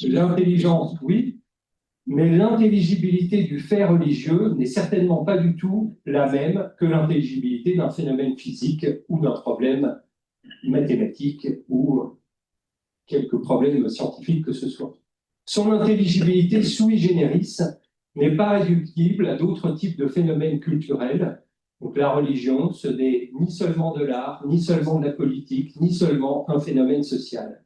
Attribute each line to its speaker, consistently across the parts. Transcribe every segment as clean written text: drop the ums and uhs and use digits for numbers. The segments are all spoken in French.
Speaker 1: L'intelligence, oui, mais l'intelligibilité du fait religieux n'est certainement pas du tout la même que l'intelligibilité d'un phénomène physique ou d'un problème mathématique ou quelque problème scientifique que ce soit. Son intelligibilité sui generis n'est pas réductible à d'autres types de phénomènes culturels. Donc la religion, ce n'est ni seulement de l'art, ni seulement de la politique, ni seulement un phénomène social.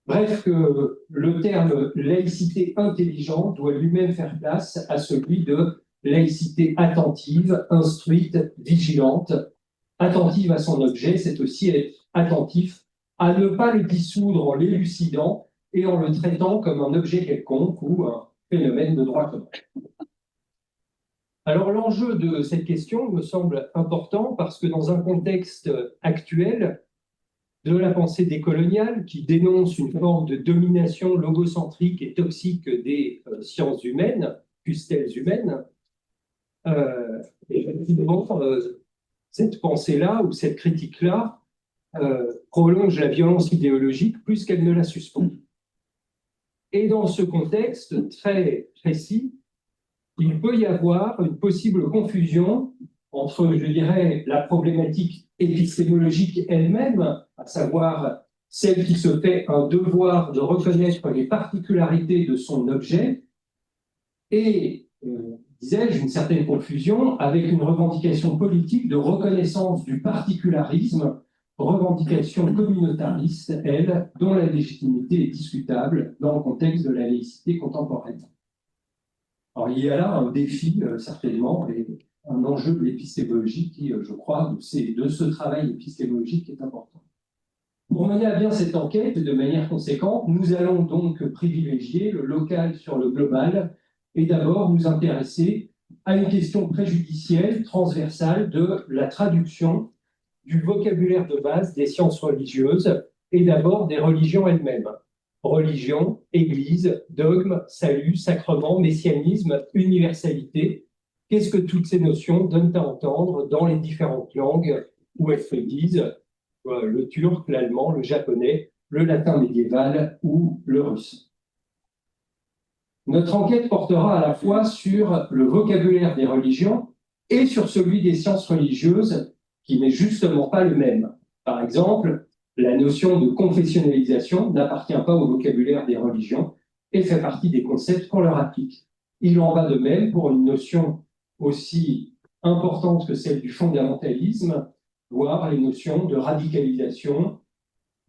Speaker 1: Bref, que le terme laïcité intelligente doit lui-même faire place à celui de laïcité attentive, instruite, vigilante. Attentive à son objet, c'est aussi être attentif à ne pas le dissoudre en l'élucidant et en le traitant comme un objet quelconque ou un phénomène de droit commun. Alors l'enjeu de cette question me semble important parce que dans un contexte actuel, de la pensée décoloniale qui dénonce une forme de domination logocentrique et toxique des sciences humaines, fussent-elles humaines, effectivement, cette pensée-là ou cette critique-là prolonge la violence idéologique plus qu'elle ne la suspend. Et dans ce contexte très précis, il peut y avoir une possible confusion entre, je dirais, la problématique épistémologique elle-même, à savoir celle qui se fait un devoir de reconnaître les particularités de son objet, et, disais-je, une certaine confusion avec une revendication politique de reconnaissance du particularisme, revendication communautariste, elle, dont la légitimité est discutable dans le contexte de la laïcité contemporaine. Alors, il y a là un défi, certainement, et un enjeu de l'épistémologie qui, je crois, de ce travail épistémologique est important. Pour mener à bien cette enquête de manière conséquente, nous allons donc privilégier le local sur le global et d'abord nous intéresser à une question préjudicielle, transversale de la traduction du vocabulaire de base des sciences religieuses et d'abord des religions elles-mêmes. Religion, Église, dogme, salut, sacrement, messianisme, universalité. Qu'est-ce que toutes ces notions donnent à entendre dans les différentes langues où elles se disent, le turc, l'allemand, le japonais, le latin médiéval ou le russe. Notre enquête portera à la fois sur le vocabulaire des religions et sur celui des sciences religieuses, qui n'est justement pas le même. Par exemple, la notion de confessionnalisation n'appartient pas au vocabulaire des religions et fait partie des concepts qu'on leur applique. Il en va de même pour une notion aussi importante que celle du fondamentalisme, voire les notions de radicalisation,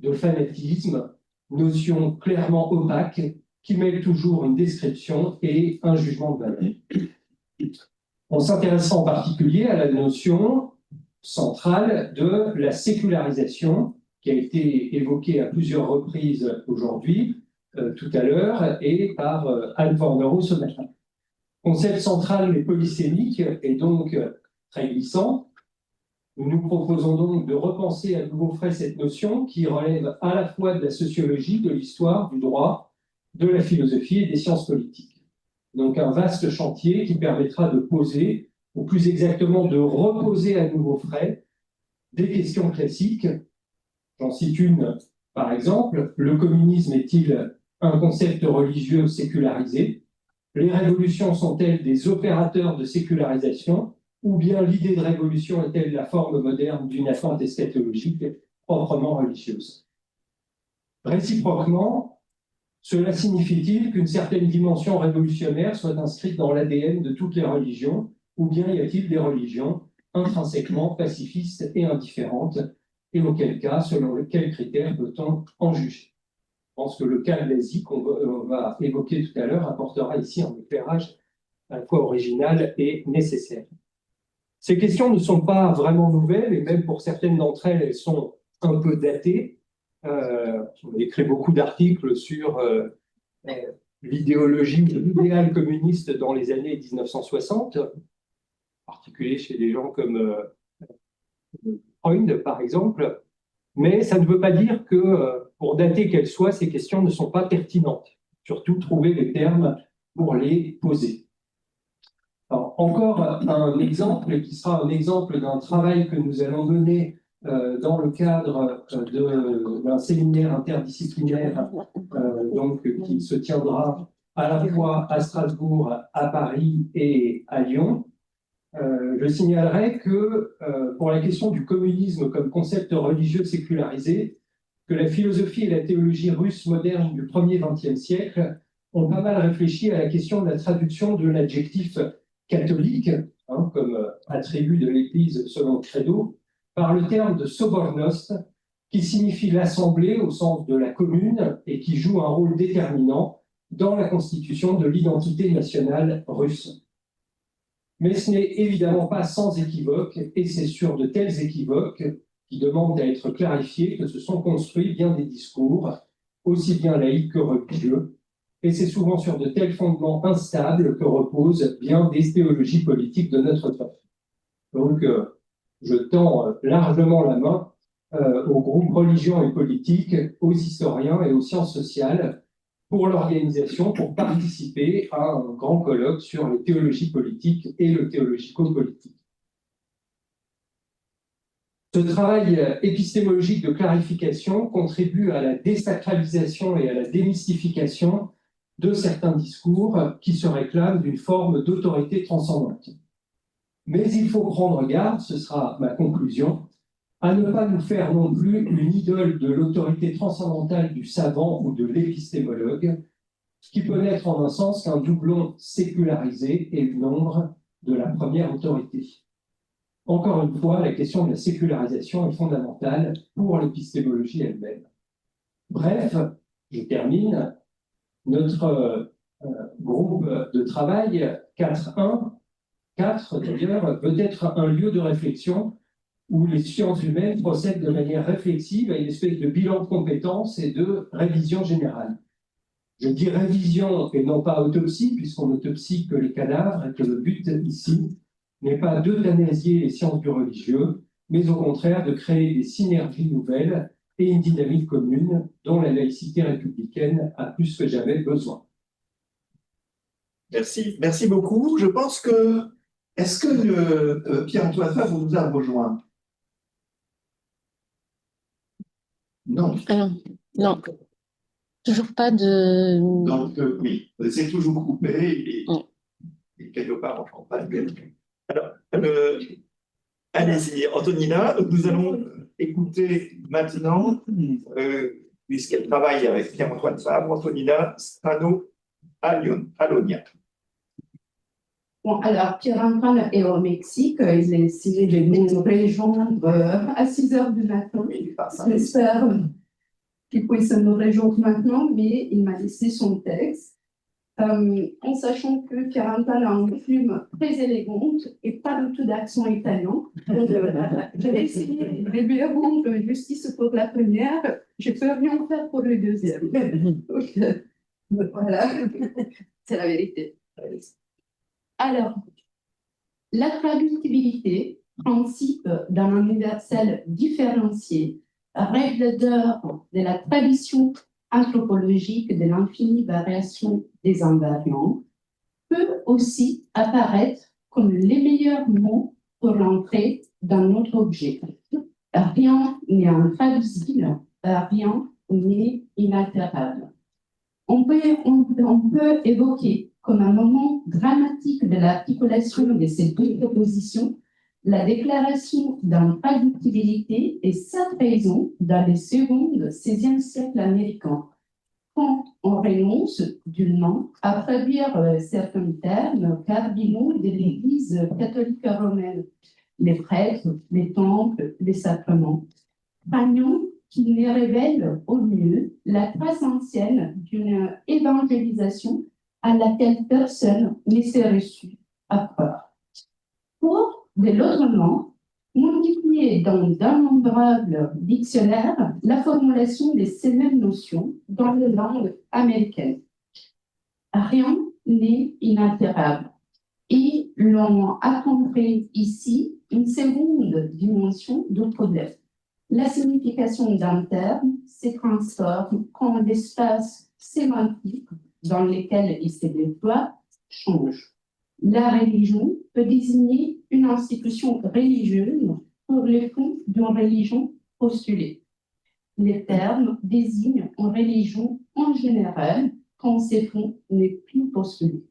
Speaker 1: de fanatisme, notions clairement opaques qui mêlent toujours une description et un jugement de valeur. On s'intéresse en particulier à la notion centrale de la sécularisation, qui a été évoquée à plusieurs reprises aujourd'hui, tout à l'heure, et par Anne Fornereau ce matin. Concept central mais polysémique et donc très glissant. Nous nous proposons donc de repenser à nouveau frais cette notion qui relève à la fois de la sociologie, de l'histoire, du droit, de la philosophie et des sciences politiques. Donc un vaste chantier qui permettra de poser, ou plus exactement de reposer à nouveau frais, des questions classiques. J'en cite une, par exemple, le communisme est-il un concept religieux sécularisé? Les révolutions sont-elles des opérateurs de sécularisation? Ou bien l'idée de révolution est-elle la forme moderne d'une attente eschatologique proprement religieuse? Réciproquement, cela signifie-t-il qu'une certaine dimension révolutionnaire soit inscrite dans l'ADN de toutes les religions, ou bien y a-t-il des religions intrinsèquement pacifistes et indifférentes, et auquel cas, selon quels critères peut-on en juger? Je pense que le cas de l'Asie qu'on va évoquer tout à l'heure apportera ici un éclairage à la fois original et nécessaire. Ces questions ne sont pas vraiment nouvelles, et même pour certaines d'entre elles, elles sont un peu datées. On a écrit beaucoup d'articles sur l'idéologie, l'idéal communiste dans les années 1960, en particulier chez des gens comme Freud, par exemple. Mais ça ne veut pas dire que, pour dater qu'elles soient, ces questions ne sont pas pertinentes. Surtout, trouver les termes pour les poser. Alors, encore un exemple qui sera un exemple d'un travail que nous allons mener dans le cadre d'un séminaire interdisciplinaire donc, qui se tiendra à la fois à Strasbourg, à Paris et à Lyon. Je signalerai que pour la question du communisme comme concept religieux sécularisé, que la philosophie et la théologie russe moderne du 1er XXe siècle ont pas mal réfléchi à la question de la traduction de l'adjectif catholique, comme attribut de l'Église selon le credo, par le terme de sobornost, qui signifie l'assemblée au sens de la commune et qui joue un rôle déterminant dans la constitution de l'identité nationale russe. Mais ce n'est évidemment pas sans équivoque, et c'est sur de tels équivoques qui demandent à être clarifiés que se sont construits bien des discours, aussi bien laïques que religieux, et c'est souvent sur de tels fondements instables que reposent bien des théologies politiques de notre temps. Donc, je tends largement la main aux groupes religions et politiques, aux historiens et aux sciences sociales pour l'organisation, pour participer à un grand colloque sur les théologies politiques et le théologico-politique. Ce travail épistémologique de clarification contribue à la désacralisation et à la démystification de certains discours qui se réclament d'une forme d'autorité transcendante. Mais il faut prendre garde, ce sera ma conclusion, à ne pas nous faire non plus une idole de l'autorité transcendantale du savant ou de l'épistémologue, ce qui peut n'être en un sens qu'un doublon sécularisé et une ombre de la première autorité. Encore une fois, la question de la sécularisation est fondamentale pour l'épistémologie elle-même. Bref, je termine. Notre groupe de travail 4.1, 4 d'ailleurs, peut être un lieu de réflexion où les sciences humaines procèdent de manière réflexive à une espèce de bilan de compétences et de révision générale. Je dis révision et non pas autopsie, puisqu'on autopsie que les cadavres et que le but ici n'est pas d'euthanasier les sciences du religieux, mais au contraire de créer des synergies nouvelles et une dynamique commune dont la laïcité républicaine a plus que jamais besoin.
Speaker 2: Merci beaucoup. Je pense que, est-ce que Pierre-Antoine Favre nous a rejoint? Non.
Speaker 3: Non, toujours pas de...
Speaker 2: Donc, oui, c'est toujours coupé et quelque part en campagne. Alors, allez-y, Antonina, nous allons écouter maintenant, puisqu'elle travaille avec Pierre-Antoine Favre, Antonina Strano-Alonia.
Speaker 4: Bon, alors, Pierre-Antoine est au Mexique. Il a essayé de nous rejoindre à 6 heures du matin. J'espère qu'il puisse nous rejoindre maintenant, mais il m'a laissé son texte. En sachant que Pierre-Antoine a une plume très élégante et pas du tout d'accent italien. Je vais essayer de lui rendre justice pour la première. Je ne peux rien faire pour le deuxième. Donc, voilà, c'est la vérité. Alors, la traductibilité, principe d'un universel différencié, règle d'or de la tradition anthropologique de l'infinie variation des invariants, peut aussi apparaître comme les meilleurs mots pour l'entrée dans notre objet. Rien n'est intraduisible, rien n'est inaltérable. On peut évoquer comme un moment dramatique de l'articulation de ces deux propositions la déclaration d'intraductibilité et sa raison dans les secondes XVIe siècle américain, quand on renonce dûment à traduire certains termes cardinaux de l'Église catholique romaine, les prêtres, les temples, les sacrements, craignant qu'ils ne révèlent au mieux la trace ancienne d'une évangélisation à laquelle personne ne s'est reçu à croire. Pour, de l'autre main, multiplier dans d'innombrables dictionnaires la formulation de ces mêmes notions dans les langues américaines. Rien n'est inaltérable. Et l'on a compris ici une seconde dimension du problème. La signification d'un terme se transforme quand l'espace sémantique dans lequel il se déploie change. La religion peut désigner une institution religieuse pour le fond d'une religion postulée. Les termes désignent une religion en général quand ces fonds n'est plus postulé.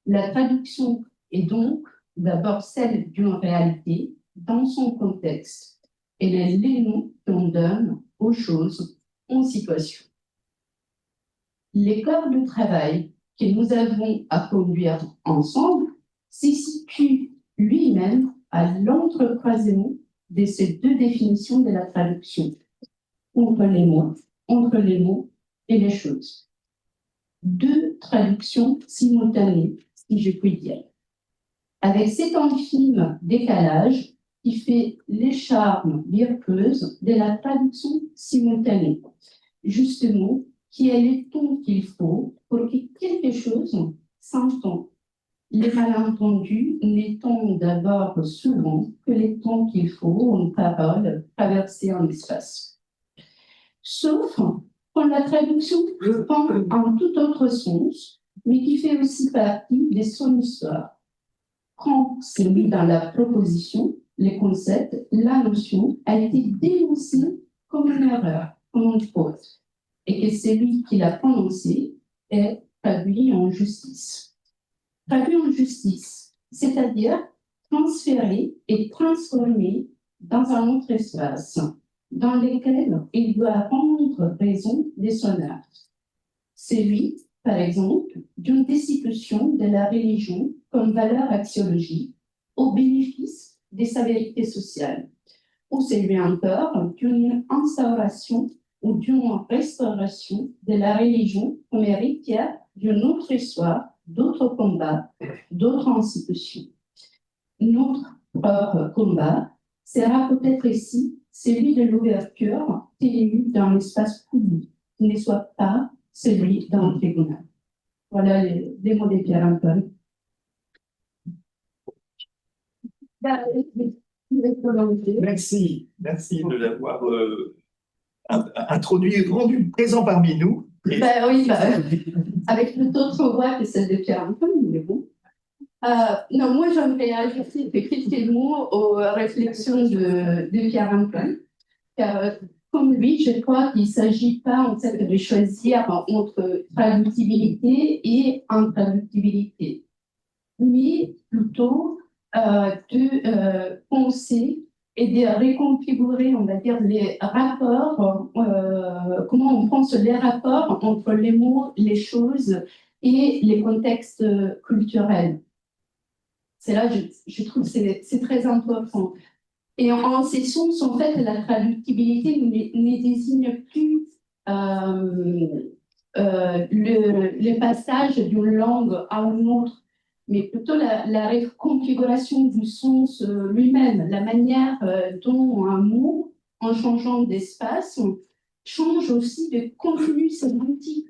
Speaker 4: La traduction est donc d'abord celle d'une réalité dans son contexte. Elle est les noms qu'on donne aux choses en situation. L'école de travail que nous avons à conduire ensemble se situe lui-même à l'entrecroisement de ces deux définitions de la traduction, entre les mots et les choses. Deux traductions simultanées, si je puis dire. Avec cet infime décalage qui fait les charmes vertueuses de la traduction simultanée. Justement, qui est le ton qu'il faut pour que quelque chose s'entende. Les malentendus n'étant d'abord souvent que les tons qu'il faut en parole traversés en espace. Sauf quand la traduction prend un tout autre sens, mais qui fait aussi partie de son histoire. Quand c'est mis dans la proposition, les concepts, la notion a été dénoncée comme une erreur, comme une faute, et que celui qui l'a prononcé est traduit en justice. Traduit en justice, c'est-à-dire transféré et transformé dans un autre espace, dans lequel il doit rendre raison de son acte. Celui, par exemple, d'une destitution de la religion comme valeur axiologique au bénéfice de sa vérité sociale, ou celui encore d'une instauration ou d'une restauration de la religion comme héritière d'une autre histoire, d'autres combats, d'autres institutions. Notre combat sera peut-être ici celui de l'ouverture ténue dans l'espace public, qui ne soit pas celui d'un tribunal. Voilà les mots de Pierre Antoine.
Speaker 2: Merci de l'avoir introduit, rendu présent parmi nous.
Speaker 4: Oui, avec une autre voix que celle de Pierre Antoine, mais bon. Non, moi j'aimerais ajouter quelques mots aux réflexions de Pierre Antoine, car comme lui, je crois qu'il ne s'agit pas en fait de choisir entre traductibilité et intraductibilité, mais plutôt de penser et de reconfigurer, on va dire, les rapports, comment on pense les rapports entre les mots, les choses et les contextes culturels. C'est là, je trouve que c'est très important. Et en ce sens, en fait, la traductibilité ne désigne plus le passage d'une langue à une autre, mais plutôt la reconfiguration du sens lui-même, la manière dont un mot, en changeant d'espace, change aussi de contenu sémantique.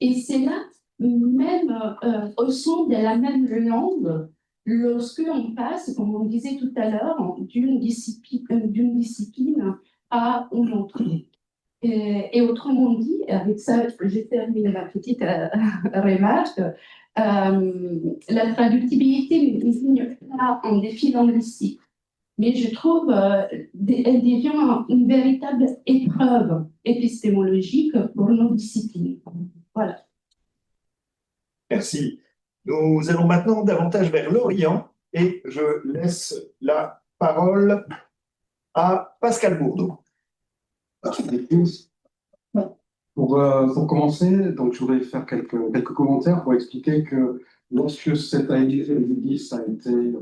Speaker 4: Et c'est là, même au sein de la même langue, lorsque on passe, comme on disait tout à l'heure, d'une discipline à une autre. Et autrement dit, avec ça, j'ai terminé ma petite remarque, la traductibilité ne désigne pas un défi linguistique, mais je trouve elle devient une véritable épreuve épistémologique pour nos disciplines. Voilà.
Speaker 2: Merci. Nous allons maintenant davantage vers l'Orient et je laisse la parole à Pascal Bourdeau.
Speaker 5: Pour commencer, donc, je voudrais faire quelques commentaires pour expliquer que lorsque cette AEDIS a été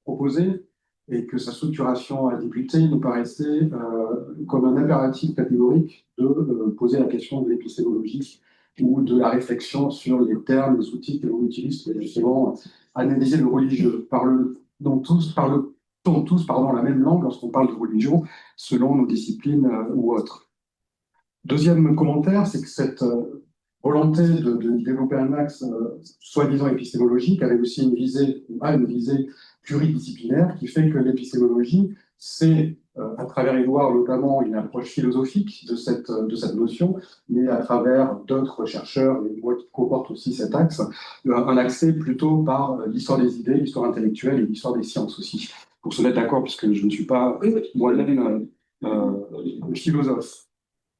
Speaker 5: proposée et que sa structuration a débuté, il nous paraissait comme un impératif catégorique de poser la question de l'épistémologie ou de la réflexion sur les termes, les outils que l'on utilise pour justement analyser le religieux. Parlons tous la même langue lorsqu'on parle de religion selon nos disciplines ou autres. Deuxième commentaire, c'est que cette volonté de développer un axe soi-disant épistémologique avait aussi une visée pluridisciplinaire qui fait que l'épistémologie, c'est à travers Édouard notamment une approche philosophique de cette notion, mais à travers d'autres chercheurs, et moi qui comporte aussi cet axe, un accès plutôt par l'histoire des idées, l'histoire intellectuelle et l'histoire des sciences aussi. Pour se mettre d'accord, puisque je ne suis pas moi-même philosophe.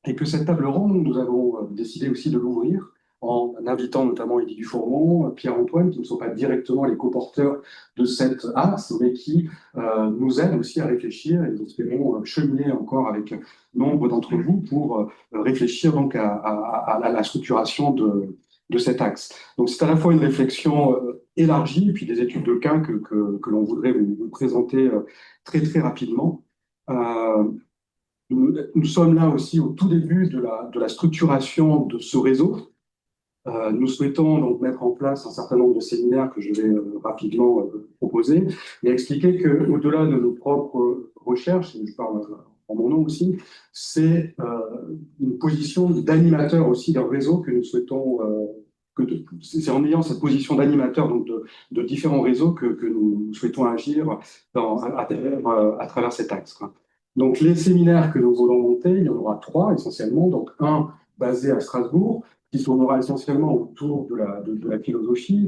Speaker 5: Et que cette table ronde, nous avons décidé aussi de l'ouvrir en invitant notamment Élie Dufourmont, Pierre-Antoine, qui ne sont pas directement les coporteurs de cette axe, mais qui nous aident aussi à réfléchir, et nous espérons cheminer encore avec nombre d'entre vous pour réfléchir donc à la structuration de cet axe. Donc c'est à la fois une réflexion élargie, puis des études de cas que l'on voudrait vous présenter très très rapidement. Nous sommes là aussi au tout début de la structuration de ce réseau. Nous souhaitons donc mettre en place un certain nombre de séminaires que je vais rapidement proposer et expliquer qu'au-delà de nos propres recherches, et je parle en mon nom aussi, c'est une position d'animateur aussi d'un réseau que nous souhaitons, c'est en ayant cette position d'animateur donc de différents réseaux que nous souhaitons agir à travers cet axe, quoi. Donc les séminaires que nous voulons monter, il y en aura 3 essentiellement, donc un basé à Strasbourg, qui tournera essentiellement autour de la philosophie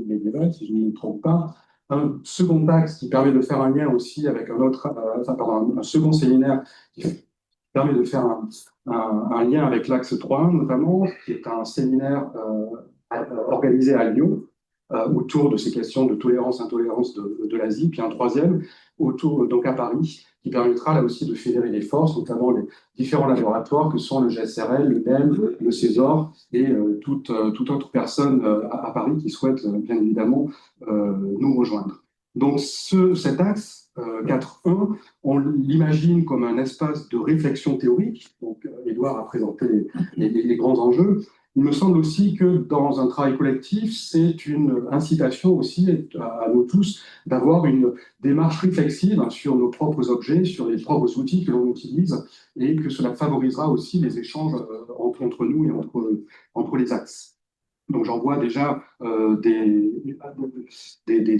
Speaker 5: médiévale, si je ne me trompe pas. Un second axe qui permet de faire un lien aussi avec un second séminaire qui permet de faire un lien avec l'axe 3.1 notamment, qui est un séminaire organisé à Lyon autour de ces questions de tolérance, intolérance de l'Asie, puis un troisième autour donc à Paris, qui permettra là aussi de fédérer les forces, notamment les différents laboratoires que sont le GSRL, le NEM, le César et toute autre personne à Paris qui souhaite bien évidemment nous rejoindre. Donc cet axe 4.1, on l'imagine comme un espace de réflexion théorique, donc Édouard a présenté les grands enjeux. Il me semble aussi que dans un travail collectif, c'est une incitation aussi à nous tous d'avoir une démarche réflexive sur nos propres objets, sur les propres outils que l'on utilise, et que cela favorisera aussi les échanges entre nous et entre les axes. Donc j'en vois déjà des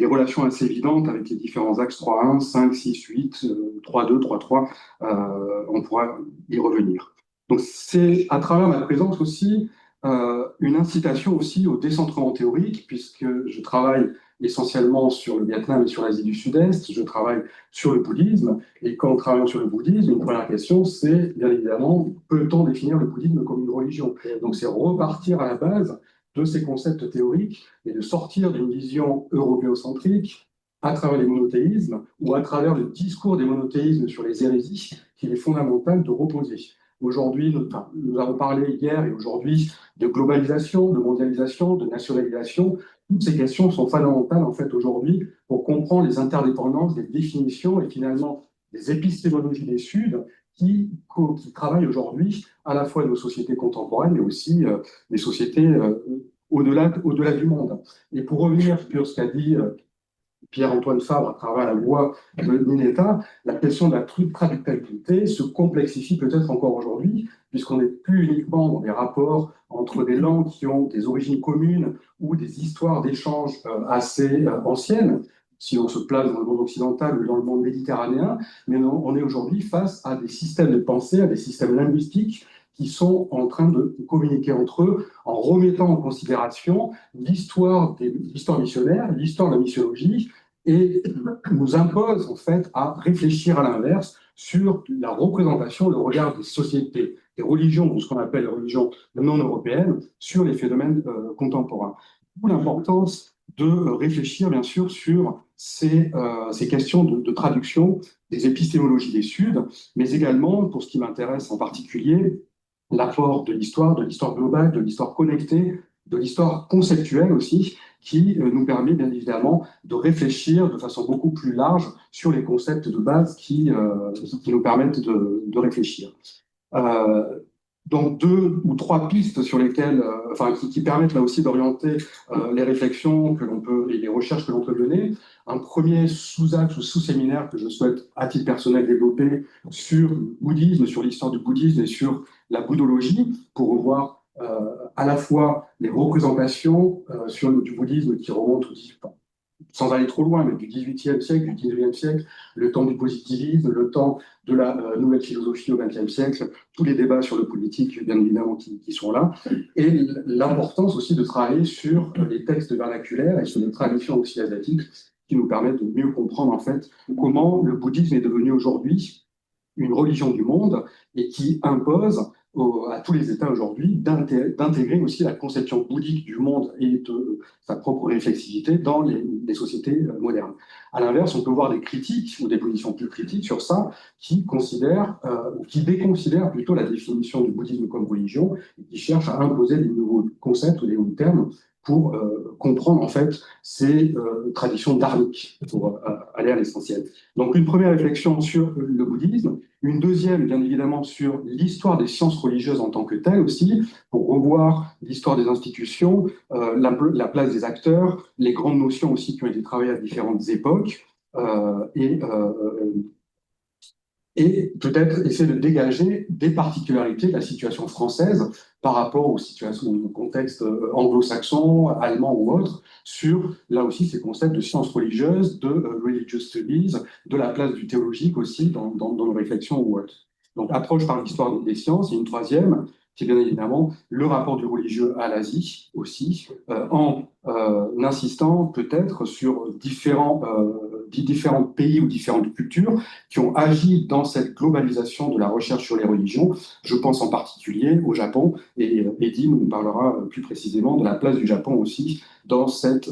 Speaker 5: relations assez évidentes avec les différents axes 3.1, 5, 6, 8, 3.2, 3.3. On pourra y revenir. Donc c'est à travers ma présence aussi une incitation aussi au décentrement théorique, puisque je travaille essentiellement sur le Vietnam et sur l'Asie du Sud-Est, je travaille sur le bouddhisme, et quand travaillant sur le bouddhisme, une première question, c'est bien évidemment, peut-on définir le bouddhisme comme une religion? Donc c'est repartir à la base de ces concepts théoriques et de sortir d'une vision européocentrique à travers les monothéismes ou à travers le discours des monothéismes sur les hérésies qu'il est fondamental de reposer. Aujourd'hui, nous avons parlé hier et aujourd'hui de globalisation, de mondialisation, de nationalisation. Toutes ces questions sont fondamentales en fait aujourd'hui pour comprendre les interdépendances, les définitions et finalement les épistémologies des Suds qui travaillent aujourd'hui à la fois nos sociétés contemporaines mais aussi les sociétés au-delà du monde. Et pour revenir sur ce qu'a dit Pierre-Antoine Fabre à travers la voix de Ninetta, la question de la traductibilité se complexifie peut-être encore aujourd'hui, puisqu'on n'est plus uniquement dans des rapports entre des langues qui ont des origines communes ou des histoires d'échanges assez anciennes, si on se place dans le monde occidental ou dans le monde méditerranéen, mais non, on est aujourd'hui face à des systèmes de pensée, à des systèmes linguistiques qui sont en train de communiquer entre eux en remettant en considération l'histoire missionnaire, l'histoire de la missiologie, et nous impose en fait à réfléchir à l'inverse sur la représentation, le regard des sociétés, des religions, ou ce qu'on appelle les religions non européennes, sur les phénomènes contemporains. D'où l'importance de réfléchir bien sûr sur ces questions de traduction des épistémologies des Suds, mais également, pour ce qui m'intéresse en particulier, l'apport de l'histoire globale, de l'histoire connectée, de l'histoire conceptuelle aussi, qui nous permet bien évidemment de réfléchir de façon beaucoup plus large sur les concepts de base qui nous permettent de réfléchir. Donc 2 ou 3 pistes sur lesquelles, qui permettent là aussi d'orienter les réflexions que l'on peut et les recherches que l'on peut mener. Un premier sous-axe ou sous-séminaire que je souhaite à titre personnel développer sur le bouddhisme, sur l'histoire du bouddhisme et sur la bouddhologie, pour revoir à la fois les représentations du bouddhisme qui remontent sans aller trop loin, mais du XVIIIe siècle, du XIXe siècle, le temps du positivisme, le temps de la nouvelle philosophie au XXe siècle, tous les débats sur le politique, bien évidemment, qui sont là, et l'importance aussi de travailler sur les textes vernaculaires et sur les traditions aussi asiatiques qui nous permettent de mieux comprendre en fait comment le bouddhisme est devenu aujourd'hui une religion du monde et qui impose à tous les États aujourd'hui d'intégrer aussi la conception bouddhique du monde et de sa propre réflexivité dans les sociétés modernes. À l'inverse, on peut voir des critiques ou des positions plus critiques sur ça qui considèrent ou qui déconsidèrent plutôt la définition du bouddhisme comme religion et qui cherchent à imposer des nouveaux concepts ou des nouveaux termes pour comprendre en fait ces traditions dharmiques, pour aller à l'essentiel. Donc une première réflexion sur le bouddhisme, une deuxième bien évidemment sur l'histoire des sciences religieuses en tant que telles aussi, pour revoir l'histoire des institutions, la place des acteurs, les grandes notions aussi qui ont été travaillées à différentes époques, et peut-être essayer de dégager des particularités de la situation française par rapport aux situations, au contexte anglo-saxon, allemand ou autre, sur, là aussi, ces concepts de sciences religieuses, de religious studies, de la place du théologique aussi dans nos réflexions ou autres. Donc, approche par l'histoire des sciences, et une troisième, qui est bien évidemment le rapport du religieux à l'Asie aussi, en insistant peut-être sur différents pays ou différentes cultures qui ont agi dans cette globalisation de la recherche sur les religions. Je pense en particulier au Japon, et Eddy nous parlera plus précisément de la place du Japon aussi dans cette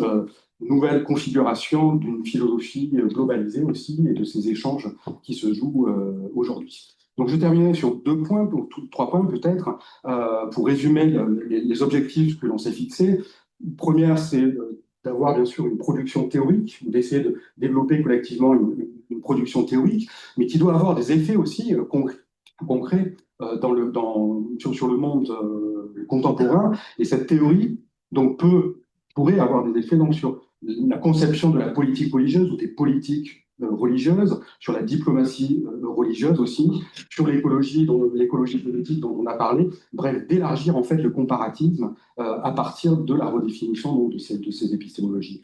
Speaker 5: nouvelle configuration d'une philosophie globalisée aussi et de ces échanges qui se jouent aujourd'hui. Donc je terminerai sur 2 points, 3 points peut-être, pour résumer les objectifs que l'on s'est fixés. Première, c'est d'avoir bien sûr une production théorique, d'essayer de développer collectivement une production théorique, mais qui doit avoir des effets aussi concrets sur le monde contemporain. Et cette théorie donc, pourrait avoir des effets donc, sur la conception de la politique religieuse ou des politiques religieuses, sur la diplomatie religieuse aussi, sur l'écologie politique dont on a parlé, bref, d'élargir en fait le comparatisme à partir de la redéfinition donc, de ces épistémologies.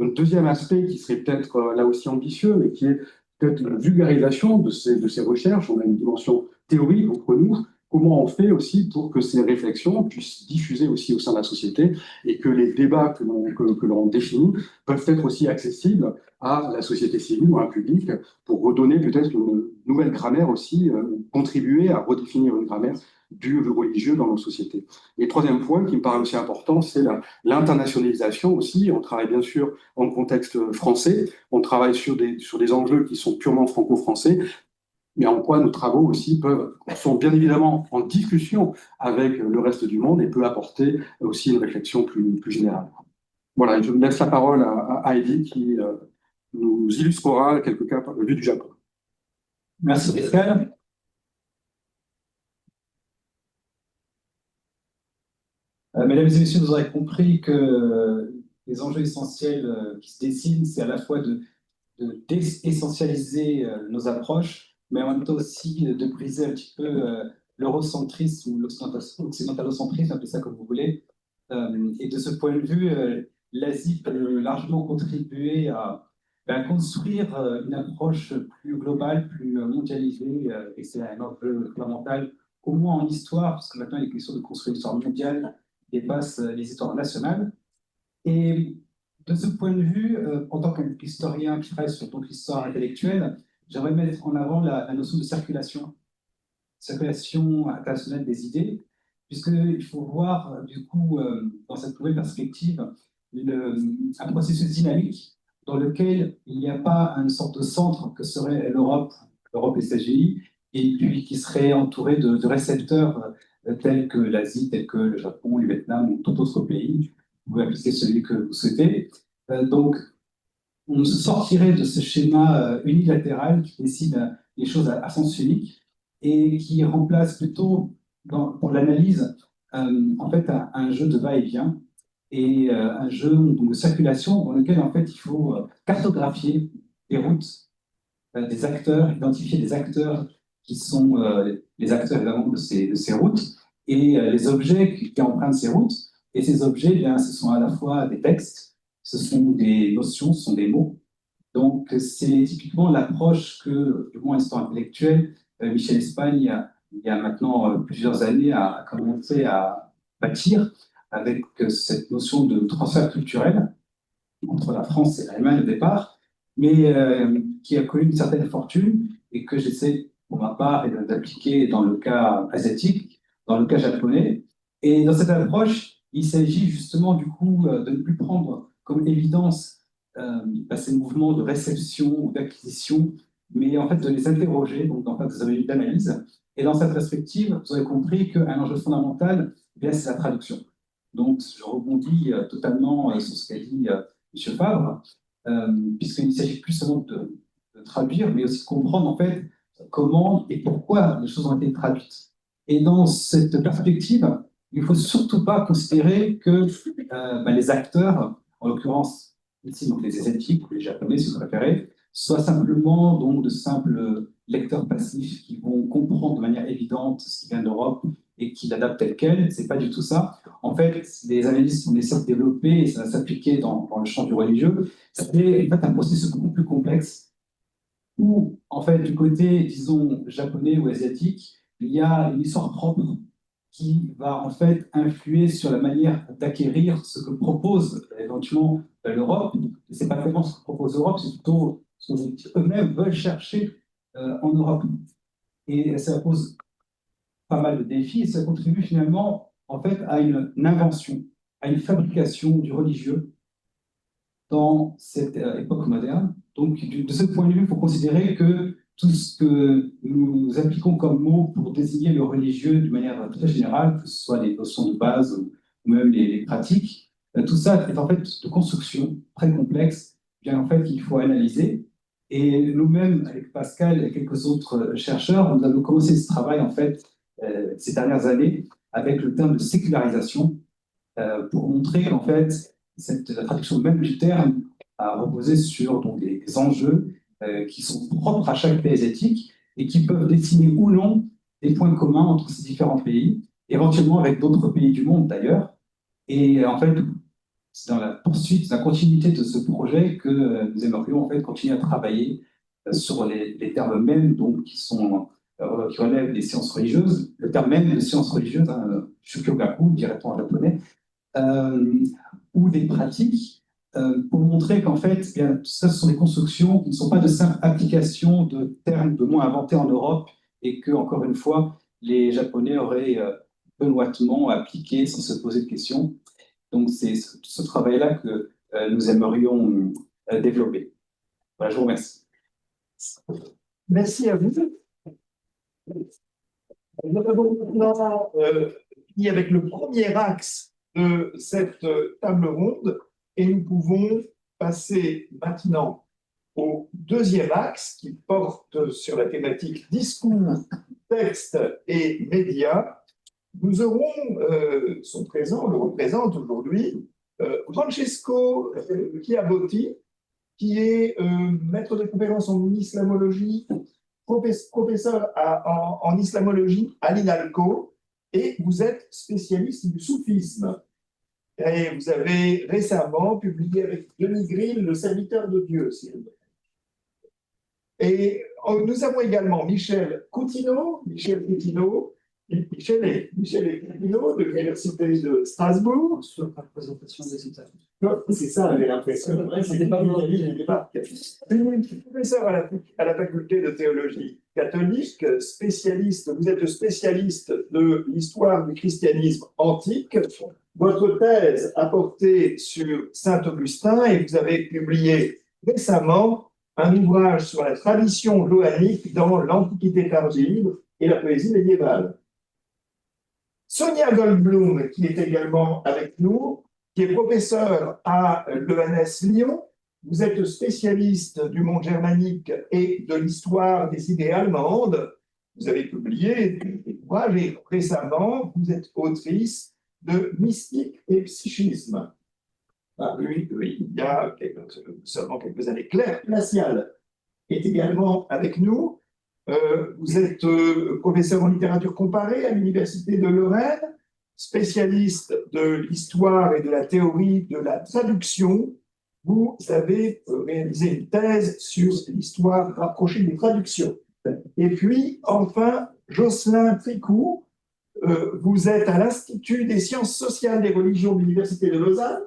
Speaker 5: Un deuxième aspect qui serait peut-être là aussi ambitieux, mais qui est peut-être une vulgarisation de ces recherches, on a une dimension théorique entre nous, comment on fait aussi pour que ces réflexions puissent diffuser aussi au sein de la société et que les débats que l'on définit peuvent être aussi accessibles à la société civile ou à un public pour redonner peut-être une nouvelle grammaire aussi, contribuer à redéfinir une grammaire du religieux dans nos sociétés. Et troisième point qui me paraît aussi important, c'est l'internationalisation aussi. On travaille bien sûr en contexte français, on travaille sur des enjeux qui sont purement franco-français, mais en quoi nos travaux aussi sont bien évidemment en discussion avec le reste du monde et peuvent apporter aussi une réflexion plus générale. Voilà, je laisse la parole à Heidi qui nous illustrera quelques cas vu du Japon.
Speaker 6: Merci Pascal. Mesdames et messieurs, vous aurez compris que les enjeux essentiels qui se dessinent, c'est à la fois de désessentialiser nos approches, mais en même temps aussi de briser un petit peu l'eurocentrisme ou l'occidentalocentrisme, appelez ça comme vous voulez. Et de ce point de vue, l'Asie peut largement contribuer à construire une approche plus globale, plus mondialisée, et c'est un enjeu fondamental, au moins en histoire, parce que maintenant il est question de construire une histoire mondiale qui dépasse les histoires nationales. Et de ce point de vue, en tant qu'historien qui travaille sur l'histoire intellectuelle, j'aimerais mettre en avant la notion de circulation internationale des idées, puisqu'il faut voir, du coup, dans cette nouvelle perspective, un processus dynamique dans lequel il n'y a pas une sorte de centre que serait l'Europe et les États-Unis, et puis qui serait entouré de récepteurs tels que l'Asie, tels que le Japon, le Vietnam ou tout autre pays. Vous pouvez appliquer celui que vous souhaitez. Donc, on se sortirait de ce schéma unilatéral qui décide les choses à sens unique et qui remplace plutôt, pour l'analyse, en fait, un jeu de va-et-vient et un jeu donc, de circulation dans lequel, en fait, il faut cartographier les routes des acteurs, identifier des acteurs qui sont les acteurs, évidemment, de ces routes et les objets qui empruntent ces routes. Et ces objets, eh bien, ce sont à la fois des textes, ce sont des notions, ce sont des mots. Donc, c'est typiquement l'approche que, du moins, l'histoire intellectuelle, Michel Espagne, il y a maintenant plusieurs années, a commencé à bâtir avec cette notion de transfert culturel entre la France et l'Allemagne au départ, mais qui a connu une certaine fortune et que j'essaie, pour ma part, d'appliquer dans le cas asiatique, dans le cas japonais. Et dans cette approche, il s'agit justement du coup de ne plus prendre comme évidence ces mouvements de réception ou d'acquisition, mais en fait de les interroger, donc d'en faire des analyses d'analyse. Et dans cette perspective, vous avez compris qu'un enjeu fondamental, eh bien, c'est la traduction. Donc, je rebondis totalement sur ce qu'a dit M. Fabre, puisqu'il ne s'agit plus seulement de traduire, mais aussi de comprendre en fait comment et pourquoi les choses ont été traduites. Et dans cette perspective, il ne faut surtout pas considérer que les acteurs, en l'occurrence ici donc les Asiatiques ou les Japonais si vous préférez, soient simplement donc de simples lecteurs passifs qui vont comprendre de manière évidente ce qui vient d'Europe et qui l'adaptent tel quel. C'est pas du tout ça. En fait, les analyses qu'on essaie de développer, et ça va s'appliquer dans le champ du religieux, c'est en fait un processus beaucoup plus complexe où, en fait, du côté, disons, japonais ou asiatique, il y a une histoire propre qui va en fait influer sur la manière d'acquérir ce que propose éventuellement l'Europe. Et c'est pas tellement ce que propose l'Europe, c'est plutôt ce qu'eux-mêmes veulent chercher en Europe. Et ça pose pas mal de défis et ça contribue finalement en fait à une invention, à une fabrication du religieux dans cette époque moderne. Donc, de ce point de vue, il faut considérer que tout ce que nous appliquons comme mot pour désigner le religieux de manière très générale, que ce soit les notions de base ou même les pratiques, tout ça est en fait de construction très complexe, bien en fait qu'il faut analyser. Et nous-mêmes, avec Pascal et quelques autres chercheurs, nous avons commencé ce travail en fait ces dernières années avec le terme de sécularisation pour montrer en fait la traduction même du terme a reposé sur donc, des enjeux qui sont propres à chaque pays asiatique et qui peuvent dessiner ou non des points communs entre ces différents pays, éventuellement avec d'autres pays du monde d'ailleurs. Et en fait, c'est dans la poursuite, la continuité de ce projet que nous aimerions en fait continuer à travailler sur les termes mêmes donc, qui relèvent des sciences religieuses. Le terme même de sciences religieuses, shukyogaku, dirait-on en japonais, ou des pratiques pour montrer qu'en fait, eh bien, ça, ce sont des constructions qui ne sont pas de simple application de termes de mots inventés en Europe et que, encore une fois, les Japonais auraient benoîtement appliqué sans se poser de questions. Donc, c'est ce travail-là que nous aimerions développer. Voilà, je vous remercie.
Speaker 2: Merci à vous. Nous avons maintenant fini avec le premier axe de cette table ronde et nous pouvons passer maintenant au deuxième axe qui porte sur la thématique discours, texte et médias. Nous aurons, son présent, le représente aujourd'hui, Francesco Chiabotti, qui est maître de conférence en islamologie, professeur en islamologie à l'INALCO, et vous êtes spécialiste du soufisme. Et vous avez récemment publié avec Denis Grill, Le serviteur de Dieu. Et nous avons également Michel Coutinho de l'Université de Strasbourg.
Speaker 6: Sur la présentation des étapes.
Speaker 2: C'est ça, j'avais l'impression. C'était pas mon avis, professeur à la faculté de théologie catholique, spécialiste, vous êtes spécialiste de l'histoire du christianisme antique. Votre thèse a porté sur Saint-Augustin et vous avez publié récemment un ouvrage sur la tradition johannique dans l'Antiquité tardive et la poésie médiévale. Sonia Goldblum, qui est également avec nous, qui est professeure à l'ENS Lyon. Vous êtes spécialiste du monde germanique et de l'histoire des idées allemandes. Vous avez publié des ouvrages et récemment, vous êtes autrice de Mystique et Psychisme. Oui, il y a seulement quelques années. Claire Glacial est également avec nous. Vous êtes professeur en littérature comparée à l'Université de Lorraine, spécialiste de l'histoire et de la théorie de la traduction. Vous avez réalisé une thèse sur l'histoire rapprochée des traductions. Et puis, enfin, Jocelyn Tricou, vous êtes à l'Institut des sciences sociales des religions de l'Université de Lausanne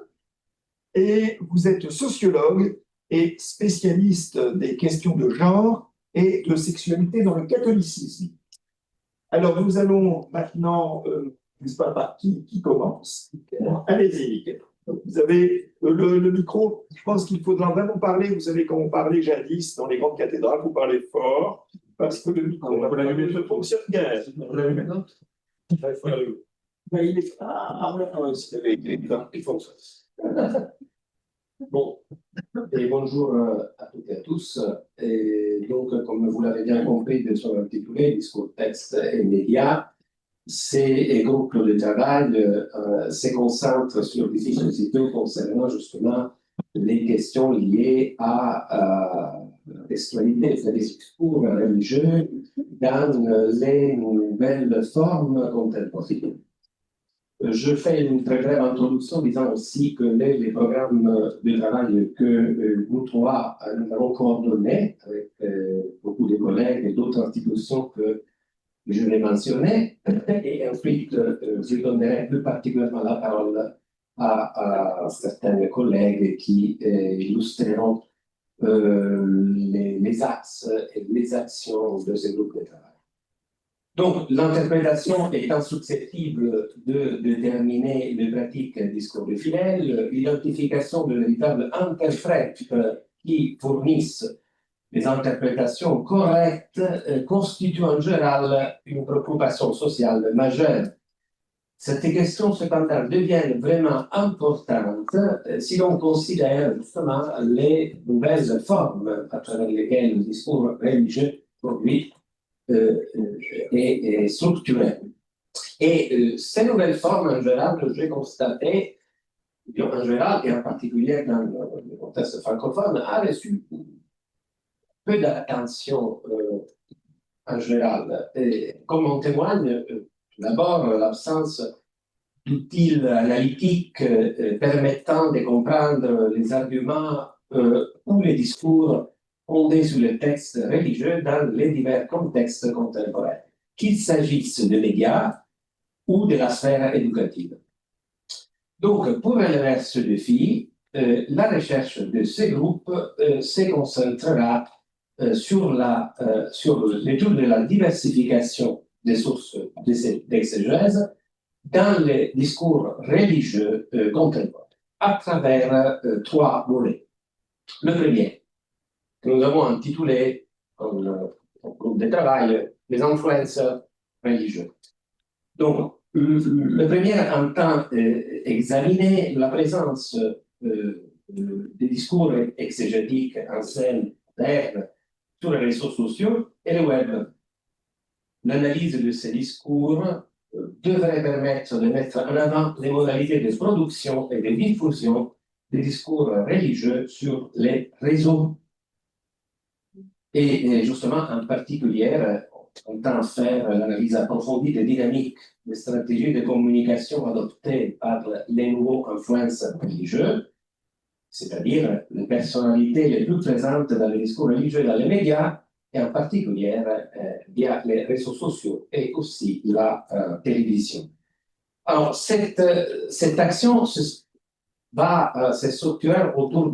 Speaker 2: et vous êtes sociologue et spécialiste des questions de genre et de sexualité dans le catholicisme. Alors, nous allons maintenant, je ne sais pas qui commence. Allez-y, vous avez le micro. Je pense qu'il faudra vraiment parler. Vous savez, quand on parlait jadis dans les grandes cathédrales, vous parlez fort, parce que le micro ne fonctionne guère.
Speaker 5: Vous l'avez maintenant?
Speaker 2: Il faut l'allumer. Mais il est... Ah, ouais, il fonctionne.
Speaker 7: Bon, et bonjour à toutes et à tous. Et donc, comme vous l'avez bien compris de son intitulé, Discours, texte et médias, ces groupes de travail se concentrent sur des dispositifs concernant justement les questions liées à la textualité des discours religieux dans les nouvelles formes contemporaines. Je fais une très brève introduction disant aussi que les programmes de travail que nous trois nous avons coordonnés avec beaucoup de collègues et d'autres institutions que je vais mentionner, et ensuite je donnerai plus particulièrement la parole à certains collègues qui illustreront les axes et les actions de ces groupes de travail. Donc, l'interprétation étant susceptible de déterminer les pratiques discours de fidèles, l'identification de véritables interprètes qui fournissent les interprétations correctes constitue en général une préoccupation sociale majeure. Cette question, cependant, devient vraiment importante si l'on considère justement les nouvelles formes à travers lesquelles le discours religieux produit et structurel. Et ces nouvelles formes, en général, j'ai constaté, en général et en particulier dans le contexte francophone, a reçu peu d'attention en général. Et comme on témoigne, d'abord, l'absence d'outils analytiques permettant de comprendre les arguments ou les discours fondés sur les textes religieux dans les divers contextes contemporains, qu'il s'agisse de médias ou de la sphère éducative. Donc, pour relever ce défi, la recherche de ces groupes se concentrera sur l'étude de la diversification des sources d'exégèse dans les discours religieux contemporains, à travers trois volets. Le premier, que nous avons intitulé comme groupe de travail les influenceurs religieux. Donc, le premier entend examiner la présence des discours exégétiques anciens, modernes, sur les réseaux sociaux et le web. L'analyse de ces discours devrait permettre de mettre en avant les modalités de production et de diffusion des discours religieux sur les réseaux. Et justement, en particulier, on tend à faire l'analyse approfondie des dynamiques, des stratégies de communication adoptées par les nouveaux influenceurs religieux, c'est-à-dire les personnalités les plus présentes dans les discours religieux dans les médias, et en particulier via les réseaux sociaux et aussi la télévision. Alors, cette action va se structurer autour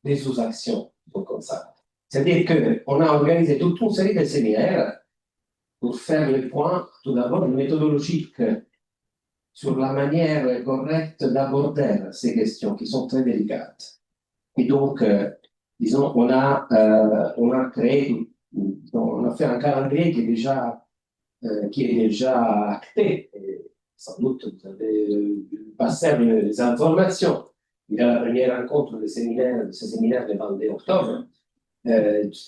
Speaker 7: des sous-actions, comme ça. C'est-à-dire qu'on a organisé toute une série de séminaires pour faire le point, tout d'abord, méthodologique sur la manière correcte d'aborder ces questions qui sont très délicates. Et donc, disons, on a créé, on a fait un calendrier qui est déjà acté. Et sans doute, vous avez passé les informations. Il y a la première rencontre de ces séminaires le 22 octobre.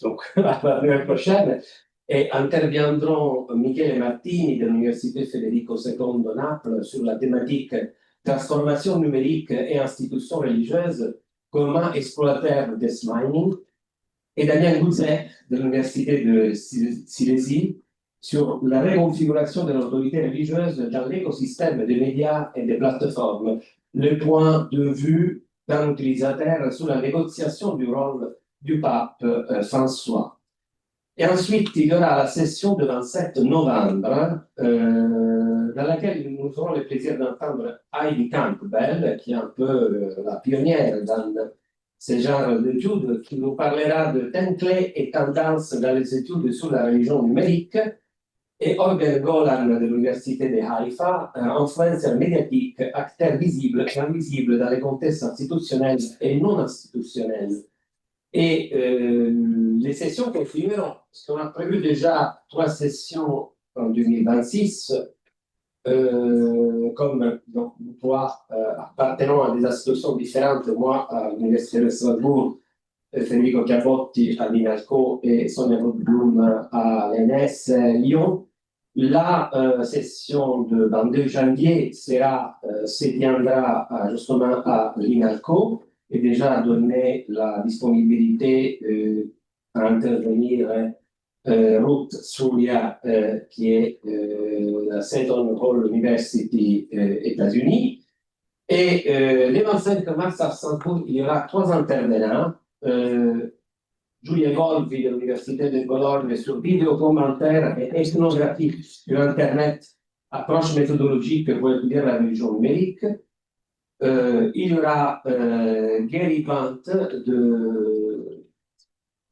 Speaker 7: Donc, la semaine prochaine. Et interviendront Michele Martini de l'Université Federico II de Naples sur la thématique transformation numérique et institutions religieuses, comment exploiter le test mining, et Damien Gouzet de l'Université de Silésie sur la reconfiguration de l'autorité religieuse dans l'écosystème des médias et des plateformes, le point de vue d'un utilisateur sur la négociation du rôle du pape François. Et ensuite, il y aura la session du 27 novembre, dans laquelle nous aurons le plaisir d'entendre Heidi Campbell, qui est un peu la pionnière dans ce genre d'études, qui nous parlera de thèmes clés et tendances dans les études sur la religion numérique, et Holger Golan de l'Université de Haïfa, influenceur médiatique, acteur visible et invisible dans les contextes institutionnels et non institutionnels. Et les sessions continueront, parce qu'on a prévu déjà 3 sessions en 2026, comme donc, toi, appartenant à des associations différentes, moi à l'Université de Strasbourg, Federico Chiabotti à l'INALCO et Sonia Bloom à l'ENS Lyon. La session de 22 janvier se tiendra justement à l'INALCO et déjà donné la disponibilité à intervenir Ruth Surya, qui est la Seton Hall University États-Unis. Et le 25 mars à Strasbourg, il y aura 3 intervenants. Giulia Golfi de l'Université de Bologne sur vidéo-commentaires et ethnographie sur Internet, approche méthodologique pour étudier la religion numérique. Il y aura Gary Blunt de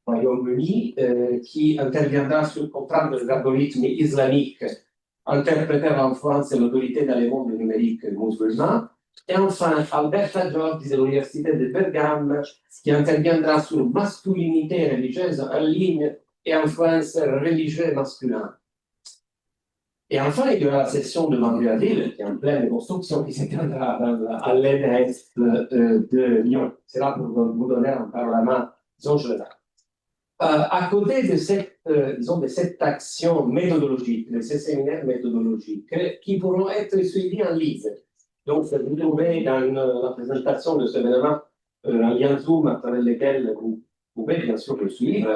Speaker 7: Royaume-Uni qui interviendra sur comprendre les algorithmes islamiques, interpréter l'influence et l'autorité dans les mondes numériques musulmans. Et enfin, Alberta Georgi de l'Université de Bergame, qui interviendra sur masculinité religieuse en ligne et influence religieux masculin. Et enfin, il y aura la session de Mandriadil, qui est en pleine construction, qui se tiendra à l'ENS de Lyon. C'est là pour vous donner encore la main, disons, je à côté de cette, disons, de cette action méthodologique, de ces séminaires méthodologiques, qui pourront être suivis en ligne. Donc, vous trouvez dans la présentation de ce événement un lien Zoom à travers lequel vous pouvez bien sûr le suivre.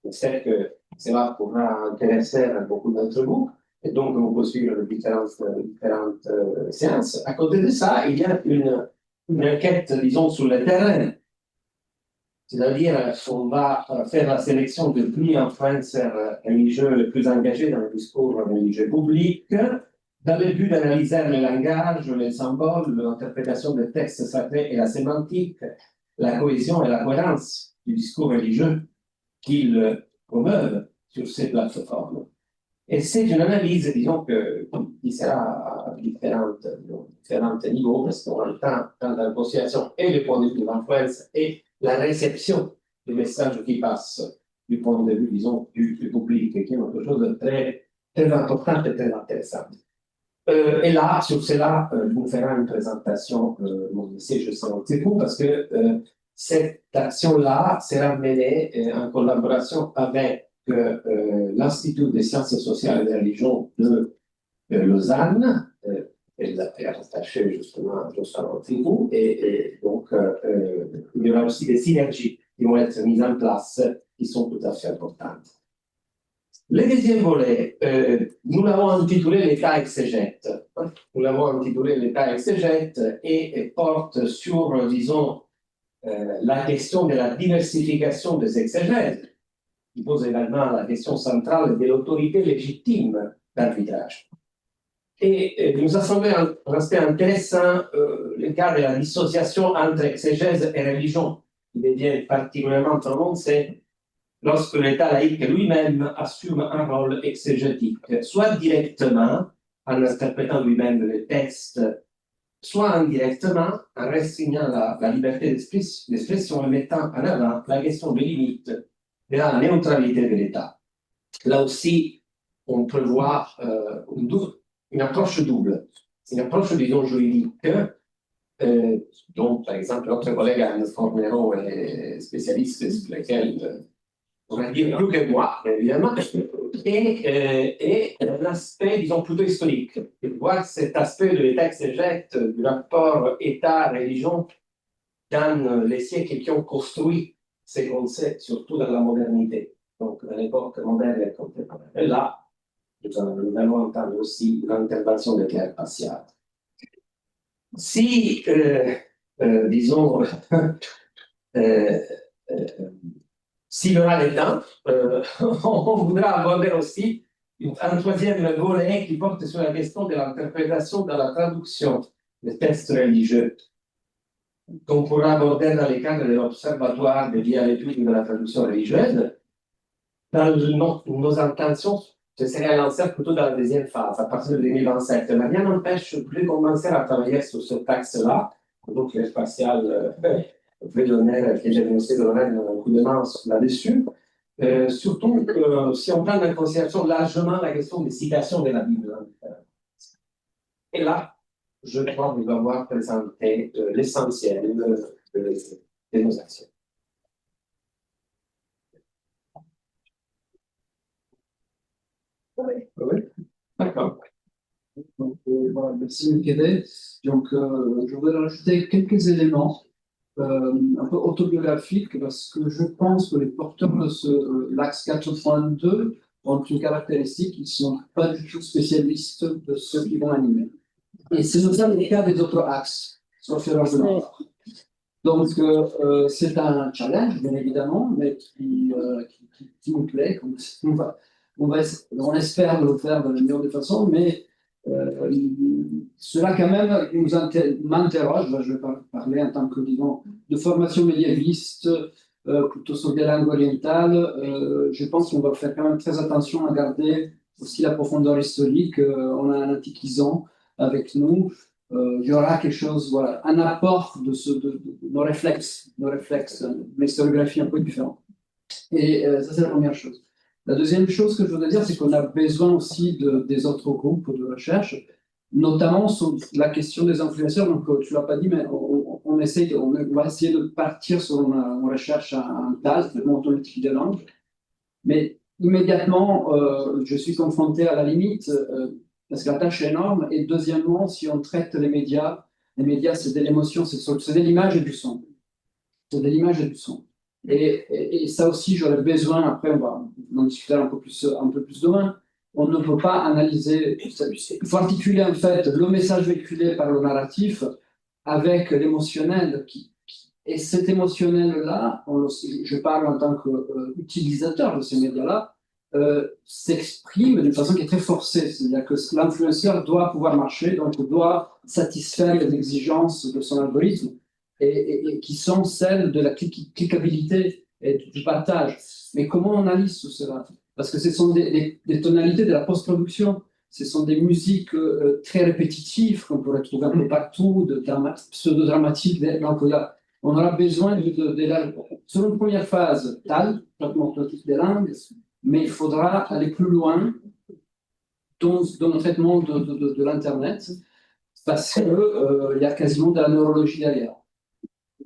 Speaker 7: J'espère que cela pourra intéresser beaucoup d'entre vous. Et donc, on peut suivre les différentes séances. À côté de ça, il y a une enquête, disons, sur le terrain. C'est-à-dire qu'on va faire la sélection de 10 influenceurs religieux les plus engagés dans le discours religieux public, dans le but d'analyser le langage, les symboles, l'interprétation des textes sacrés et la sémantique, la cohésion et la cohérence du discours religieux qu'ils promeuvent sur ces plateformes. Et c'est une analyse, disons, qui sera à différents niveaux, parce qu'on entend dans la considération et le point de vue de l'influence et la réception des messages qui passent du point de vue, disons, du public, qui est quelque chose de très, très important et très intéressant. Et là, sur cela, je vous ferai une présentation, mon essai, je sens c'est cool, parce que cette action-là sera menée en collaboration avec l'Institut des sciences sociales et des religions de Lausanne, et rattaché justement à Tribou, et donc il y aura aussi des synergies qui vont être mises en place qui sont tout à fait importantes. Le deuxième volet, nous l'avons intitulé l'État exégète. Nous l'avons intitulé l'État exégète et porte sur, disons, la question de la diversification des exégètes, qui pose également la question centrale de l'autorité légitime d'arbitrage. Et il nous a semblé un aspect intéressant le cas de la dissociation entre exégèse et religion, qui devient particulièrement prononcé lorsque l'État laïque lui-même assume un rôle exégétique, soit directement en interprétant lui-même les textes, soit indirectement en restreignant la liberté d'expression et mettant en avant la question des limites de la neutralité de l'État. Là aussi, on peut voir une approche double. Une approche, disons, juridique, dont, par exemple, notre collègue Anne Fornero est spécialiste sur laquelle on va dire plus que moi, évidemment, et l'aspect, disons, plutôt historique. Et voir cet aspect de l'État exégète, du rapport État-religion dans les siècles qui ont construit ces concepts, surtout dans la modernité, donc dans l'époque moderne et contemporaine. Et là, nous allons entendre aussi l'intervention de Claire Passiat. Si, disons, s'il y aura le temps, on voudra aborder aussi un troisième volet qui porte sur la question de l'interprétation dans la traduction des textes religieux. qu'on pourra aborder dans le cadre de l'Observatoire dédié à l'étude de la traduction religieuse. Dans nos intentions, ce serait à lancer plutôt dans la deuxième phase, à partir de 2027. Mais rien n'empêche de commencer à travailler sur ce texte-là. Donc, le spatial veut donner, que j'ai annoncé, donner un coup de main là-dessus. Surtout si on prend en considération largement la question des citations de la Bible. Et là, je crois vous avoir présenté l'essentiel de nos actions. Oui, d'accord.
Speaker 8: Donc, voilà, merci Mekele. Donc, je voudrais rajouter quelques éléments un peu autobiographiques parce que je pense que les porteurs de l'axe 4.2 ont une caractéristique, ils ne sont pas du tout spécialistes de ceux qui vont animer. Et c'est notamment le cas des autres axes, sauf erreur de ma part. Donc, c'est un challenge, bien évidemment, mais qui nous plaît. On espère le faire de la meilleure des façons, mais cela, quand même, m'interroge. Je vais parler en tant que, disons, de formation médiéviste, plutôt sur des langues orientales. Je pense qu'on va faire quand même très attention à garder aussi la profondeur historique. On a un antiquisant avec nous. Il y aura quelque chose, voilà, un apport de nos réflexes, une historiographie un peu différente. Et ça, c'est la première chose. La deuxième chose que je voudrais dire, c'est qu'on a besoin aussi des autres groupes de recherche, notamment sur la question des influenceurs. Donc, tu ne l'as pas dit, mais on va essayer de partir sur une recherche à un TAS, de ontologie des langues. Mais immédiatement, je suis confronté à la limite, parce que la tâche est énorme. Et deuxièmement, si on traite les médias, c'est de l'émotion, c'est de l'image et du son. C'est de l'image et du son. Et ça aussi, j'aurais besoin, après on va en discuter un peu plus demain, on ne peut pas analyser, il faut articuler en fait le message véhiculé par le narratif avec l'émotionnel. Et cet émotionnel-là, je parle en tant qu'utilisateur de ces médias-là, s'exprime d'une façon qui est très forcée. C'est-à-dire que l'influenceur doit pouvoir marcher, donc doit satisfaire les exigences de son algorithme, et qui sont celles de la cliquabilité et du partage. Mais comment on analyse tout cela? Parce que ce sont des tonalités de la post-production, ce sont des musiques très répétitives qu'on pourrait trouver un peu partout, pseudo-dramatiques. Donc là, on aura besoin sur une première phase, TAL, traitement automatique des langues, mais il faudra aller plus loin dans le traitement de l'Internet, parce qu'il y a quasiment de la neurologie derrière.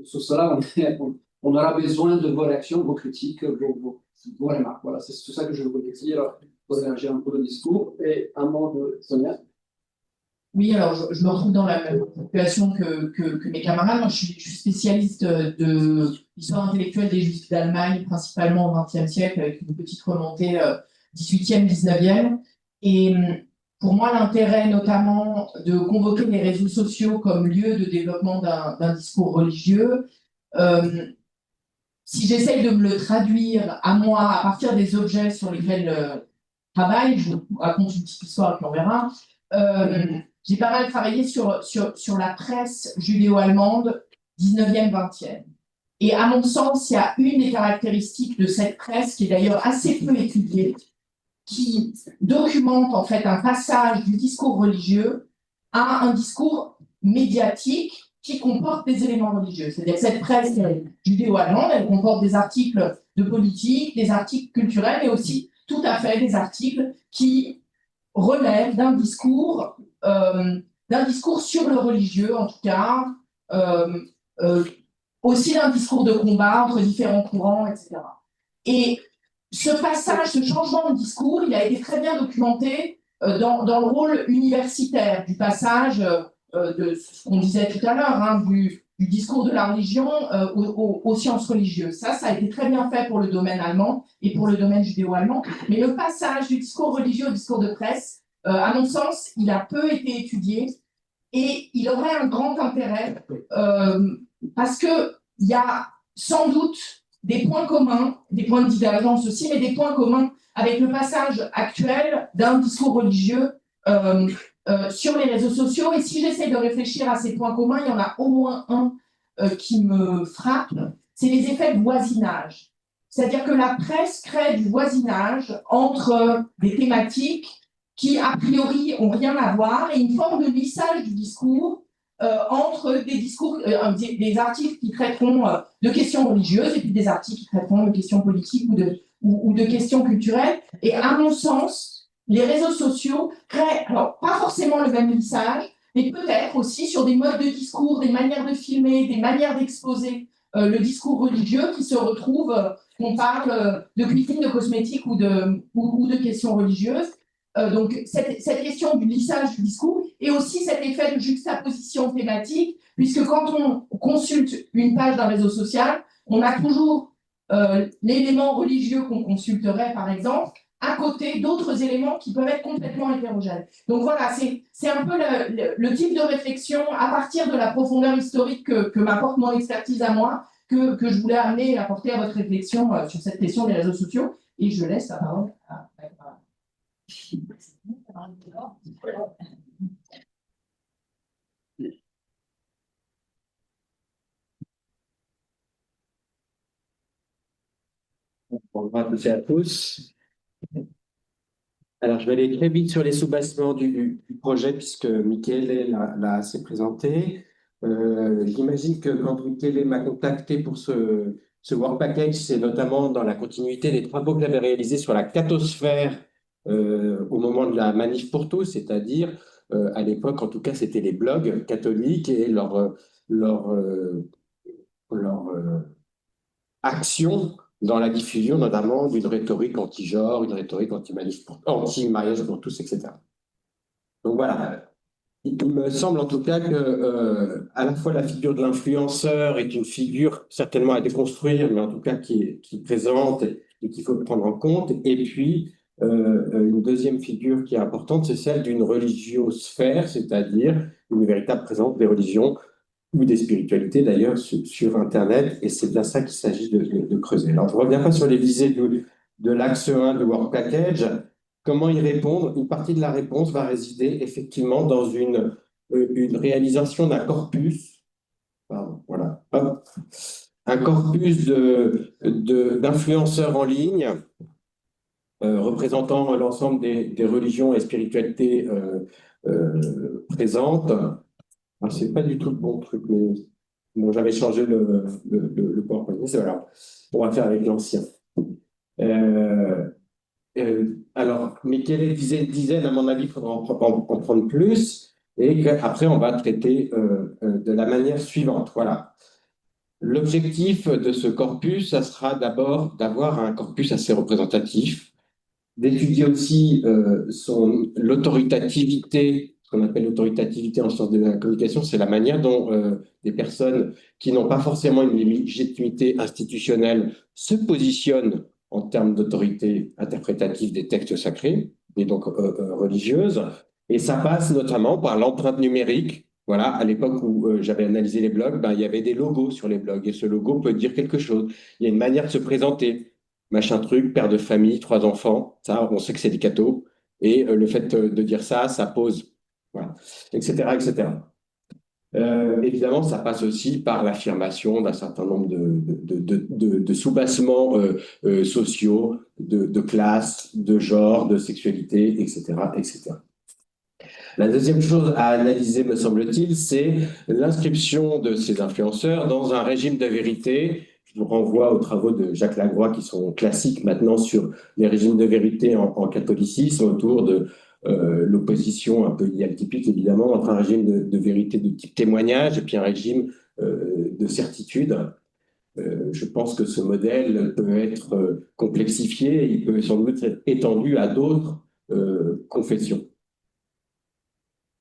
Speaker 8: Sur cela, on aura besoin de vos réactions, vos critiques, vos remarques. Voilà, c'est tout ça que je voulais dire pour élargir un peu le discours. Et un mot de Sonia.
Speaker 9: Oui, alors je me retrouve dans la même situation que mes camarades. Moi, je suis spécialiste de l'histoire intellectuelle des Juifs d'Allemagne, principalement au XXe siècle, avec une petite remontée 18e, 19e. Et pour moi, l'intérêt notamment de convoquer les réseaux sociaux comme lieu de développement d'un discours religieux, si j'essaye de me le traduire à moi, à partir des objets sur lesquels je travaille, je vous raconte une petite histoire et puis on verra. J'ai pas mal travaillé sur la presse judéo-allemande 19e, 20e. Et à mon sens, il y a une des caractéristiques de cette presse, qui est d'ailleurs assez peu étudiée, qui documente en fait un passage du discours religieux à un discours médiatique qui comporte des éléments religieux. C'est-à-dire que cette presse judéo-allemande, elle comporte des articles de politique, des articles culturels, et aussi tout à fait des articles qui relèvent d'un discours sur le religieux, en tout cas, aussi d'un discours de combat entre différents courants, etc. Et ce passage, ce changement de discours, il a été très bien documenté dans le rôle universitaire du passage de ce qu'on disait tout à l'heure, hein, du discours de la religion aux sciences religieuses. Ça a été très bien fait pour le domaine allemand et pour le domaine judéo-allemand. Mais le passage du discours religieux au discours de presse, à mon sens, il a peu été étudié et il aurait un grand intérêt parce qu'il y a sans doute des points communs, des points de divergence aussi, mais des points communs avec le passage actuel d'un discours religieux sur les réseaux sociaux. Et si j'essaie de réfléchir à ces points communs, il y en a au moins un qui me frappent, c'est les effets de voisinage. C'est-à-dire que la presse crée du voisinage entre des thématiques qui, a priori, n'ont rien à voir, et une forme de lissage du discours entre des discours, des articles qui traiteront de questions religieuses et puis des articles qui traiteront de questions politiques ou de questions culturelles. Et à mon sens, les réseaux sociaux créent, alors pas forcément le même lissage, mais peut-être aussi sur des modes de discours, des manières de filmer, des manières d'exposer le discours religieux qui se retrouvent, qu'on parle de cuisine, de cosmétiques ou de questions religieuses. Donc, cette question du lissage du discours et aussi cet effet de juxtaposition thématique, puisque quand on consulte une page d'un réseau social, on a toujours l'élément religieux qu'on consulterait, par exemple, à côté d'autres éléments qui peuvent être complètement hétérogènes. Donc voilà, c'est un peu le type de réflexion à partir de la profondeur historique que m'apporte mon expertise à moi, que je voulais amener et apporter à votre réflexion sur cette question des réseaux sociaux. Et je laisse la parole à
Speaker 10: Bonjour à tous et à tous. Alors, je vais aller très vite sur les soubassements du projet, puisque Michele l'a assez présenté. J'imagine que quand Michele m'a contacté pour ce Work Package, c'est notamment dans la continuité des travaux que j'avais réalisés sur la cathosphère au moment de la Manif pour tous, c'est-à-dire, à l'époque, en tout cas, c'était les blogs catholiques et leur action dans la diffusion notamment d'une rhétorique anti-genre, une rhétorique anti-mariage pour tous, etc. Donc voilà, il me semble en tout cas que à la fois la figure de l'influenceur est une figure certainement à déconstruire, mais en tout cas qui est présente et qu'il faut prendre en compte. Et puis, une deuxième figure qui est importante, c'est celle d'une religiosphère, c'est-à-dire une véritable présence des religions ou des spiritualités d'ailleurs sur Internet, et c'est bien ça qu'il s'agit de creuser. Alors, je ne reviens pas sur les visées de l'axe 1 de Work Package. Comment y répondre? Une partie de la réponse va résider effectivement dans une réalisation d'un corpus, pardon, voilà, hop, un corpus d'influenceurs en ligne représentant l'ensemble des religions et spiritualités présentes. C'est pas du tout le bon truc, mais bon, j'avais changé le PowerPoint. Mais c'est voilà. On va faire avec l'ancien. Alors, Michele disait une dizaine, à mon avis, il faudra en prendre plus. Et après, on va traiter de la manière suivante. Voilà. L'objectif de ce corpus, ça sera d'abord d'avoir un corpus assez représentatif, d'étudier aussi l'autoritativité. Ce qu'on appelle l'autoritativité en sciences de la communication, c'est la manière dont des personnes qui n'ont pas forcément une légitimité institutionnelle se positionnent en termes d'autorité interprétative des textes sacrés, et donc religieuse. Et ça passe notamment par l'empreinte numérique. Voilà, à l'époque où j'avais analysé les blogs, il y avait des logos sur les blogs, et ce logo peut dire quelque chose. Il y a une manière de se présenter. Machin truc, père de famille, 3 enfants, ça, on sait que c'est des cathos. Et le fait de dire ça, ça pose, voilà, etc., etc. Évidemment, ça passe aussi par l'affirmation d'un certain nombre de soubassements sociaux, de classe, de genre, de sexualité, etc., etc. La deuxième chose à analyser, me semble-t-il, c'est l'inscription de ces influenceurs dans un régime de vérité. Je vous renvoie aux travaux de Jacques Lagroix qui sont classiques maintenant sur les régimes de vérité en catholicisme, autour de l'opposition un peu idéal-typique évidemment entre un régime de vérité de type témoignage et puis un régime de certitude. Je pense que ce modèle peut être complexifié, il peut sans doute être étendu à d'autres confessions.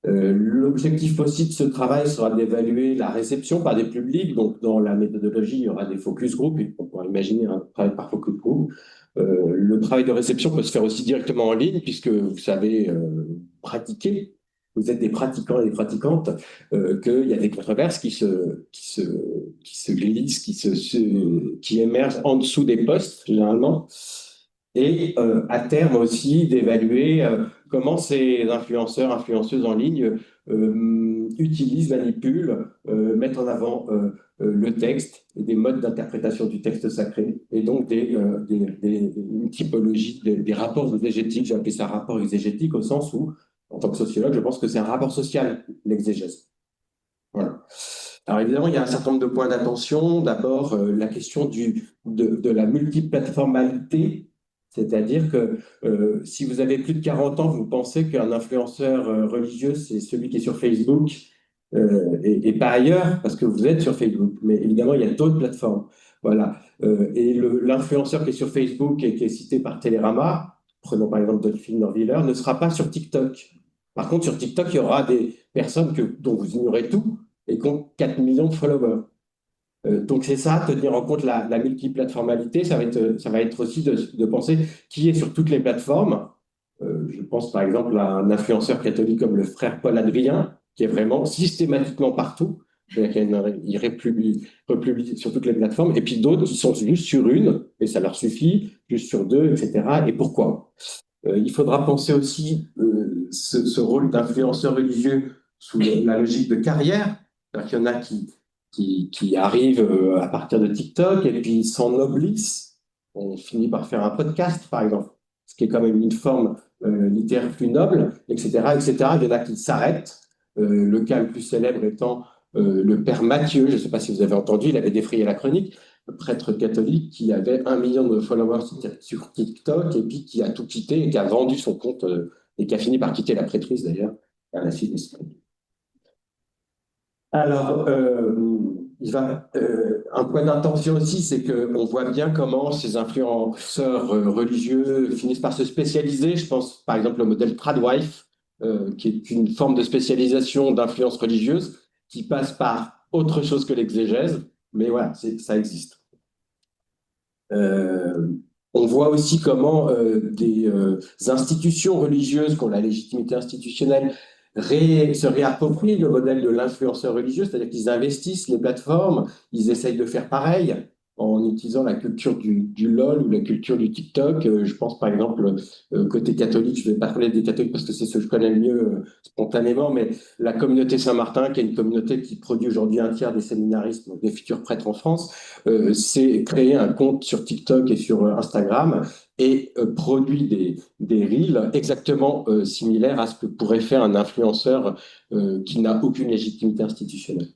Speaker 10: L'objectif aussi de ce travail sera d'évaluer la réception par des publics. Donc, dans la méthodologie, il y aura des focus group. On pourra imaginer un travail par focus group. Le travail de réception peut se faire aussi directement en ligne, puisque vous savez pratiquer. Vous êtes des pratiquants et des pratiquantes, qu'il y a des controverses qui se glissent, qui émergent en dessous des posts, généralement. et à terme aussi d'évaluer comment ces influenceurs, influenceuses en ligne utilisent, manipulent, mettent en avant le texte et des modes d'interprétation du texte sacré, et donc une typologie, des rapports exégétiques. J'ai appelé ça rapport exégétique au sens où, en tant que sociologue, je pense que c'est un rapport social, l'exégèse. Voilà. Alors évidemment, il y a un certain nombre de points d'attention. D'abord, la question de la multiplateformalité, c'est-à-dire que si vous avez plus de 40 ans, vous pensez qu'un influenceur religieux, c'est celui qui est sur Facebook et pas ailleurs, parce que vous êtes sur Facebook. Mais évidemment, il y a d'autres plateformes. Voilà. Et l'influenceur qui est sur Facebook et qui est cité par Télérama, prenons par exemple Delphine Norviller, ne sera pas sur TikTok. Par contre, sur TikTok, il y aura des personnes dont vous ignorez tout et qui ont 4 millions de followers. Donc c'est ça, tenir en compte la multiplateformalité, ça va être aussi de penser qui est sur toutes les plateformes. Je pense par exemple à un influenceur catholique comme le frère Paul Adrien, qui est vraiment systématiquement partout. Il republie sur toutes les plateformes, et puis d'autres qui sont juste sur une, et ça leur suffit, juste sur deux, etc. Et pourquoi? Il faudra penser aussi ce rôle d'influenceur religieux sous la logique de carrière. Il y en a qui arrivent à partir de TikTok et puis s'ennoblissent. On finit par faire un podcast, par exemple, ce qui est quand même une forme littéraire plus noble, etc., etc. Il y en a qui s'arrêtent. Le cas le plus célèbre étant le père Mathieu, je ne sais pas si vous avez entendu, il avait défrayé la chronique, le prêtre catholique qui avait 1 million de followers sur TikTok et puis qui a tout quitté et qui a vendu son compte et qui a fini par quitter la prêtrise d'ailleurs à la suite d'Espagne. Alors, un point d'intention aussi, c'est qu'on voit bien comment ces influenceurs religieux finissent par se spécialiser. Je pense par exemple au modèle Tradwife, qui est une forme de spécialisation d'influence religieuse qui passe par autre chose que l'exégèse, mais voilà, ça existe. On voit aussi comment des institutions religieuses qui ont la légitimité institutionnelle se réapproprient le modèle de l'influenceur religieux, c'est-à-dire qu'ils investissent les plateformes, ils essayent de faire pareil en utilisant la culture du LOL ou la culture du TikTok. Je pense par exemple, côté catholique, je ne vais pas parler des catholiques parce que c'est ce que je connais le mieux spontanément, mais la communauté Saint-Martin, qui est une communauté qui produit aujourd'hui 1/3 des séminaristes, donc des futurs prêtres en France, s'est créé un compte sur TikTok et sur Instagram et produit des reels exactement similaires à ce que pourrait faire un influenceur qui n'a aucune légitimité institutionnelle.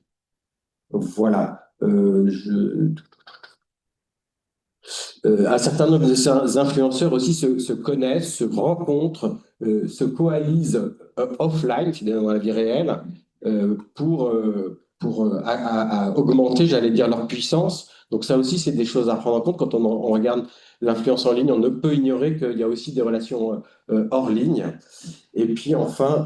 Speaker 10: Voilà. Un certain nombre de ces influenceurs aussi se connaissent, se rencontrent, se coalisent offline, dans la vie réelle, pour augmenter, j'allais dire, leur puissance. Donc ça aussi, c'est des choses à prendre en compte. Quand on regarde l'influence en ligne, on ne peut ignorer qu'il y a aussi des relations hors ligne. Et puis enfin,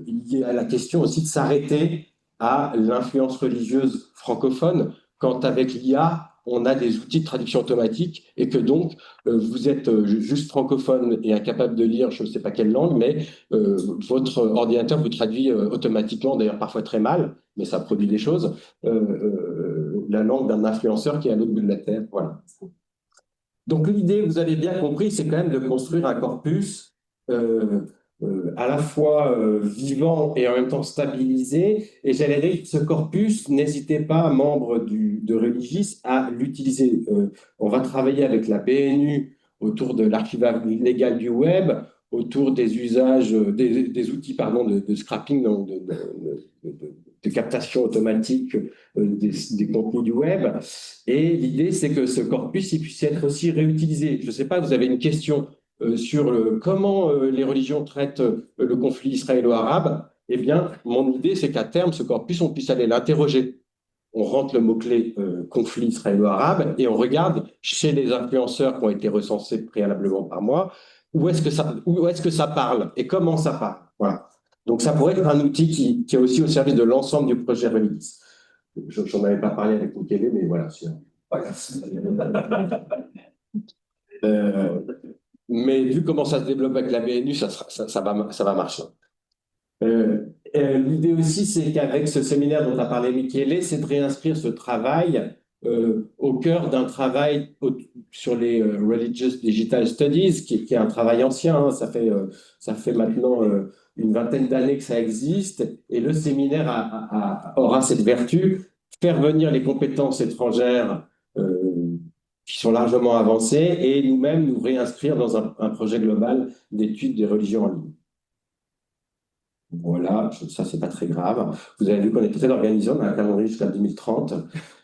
Speaker 10: il y a la question aussi de s'arrêter à l'influence religieuse francophone, quand avec l'IA, on a des outils de traduction automatique et que donc vous êtes juste francophone et incapable de lire je ne sais pas quelle langue, mais votre ordinateur vous traduit automatiquement, d'ailleurs parfois très mal, mais ça produit des choses, la langue d'un influenceur qui est à l'autre bout de la Terre. Voilà. Donc l'idée, vous avez bien compris, c'est quand même de construire un corpus à la fois vivant et en même temps stabilisé. Et j'allais dire que ce corpus, n'hésitez pas, membres de Religis, à l'utiliser. On va travailler avec la BNU autour de l'archivage légal du web, autour des usages, des outils de scrapping, de captation automatique des contenus du web. Et l'idée, c'est que ce corpus il puisse être aussi réutilisé. Je ne sais pas, vous avez une question sur comment les religions traitent le conflit israélo-arabe. Eh bien, mon idée, c'est qu'à terme, ce corpus, on puisse aller l'interroger. On rentre le mot-clé conflit israélo-arabe et on regarde chez les influenceurs qui ont été recensés préalablement par moi, où est-ce que ça parle et comment ça parle. Voilà. Donc, ça pourrait être un outil qui est aussi au service de l'ensemble du projet Religis. J'en avais pas parlé avec Michele, mais voilà. Mais vu comment ça se développe avec la BNU, ça va marcher. L'idée aussi, c'est qu'avec ce séminaire dont a parlé Michele, c'est de réinscrire ce travail au cœur d'un travail sur les Religious Digital Studies, qui est un travail ancien, hein. Ça fait maintenant une vingtaine d'années que ça existe, et le séminaire aura cette vertu, faire venir les compétences étrangères qui sont largement avancées, et nous-mêmes nous réinscrire dans un projet global d'études des religions en ligne. Voilà, ça c'est pas très grave. Vous avez vu qu'on est très organisé, on a un calendrier jusqu'à 2030.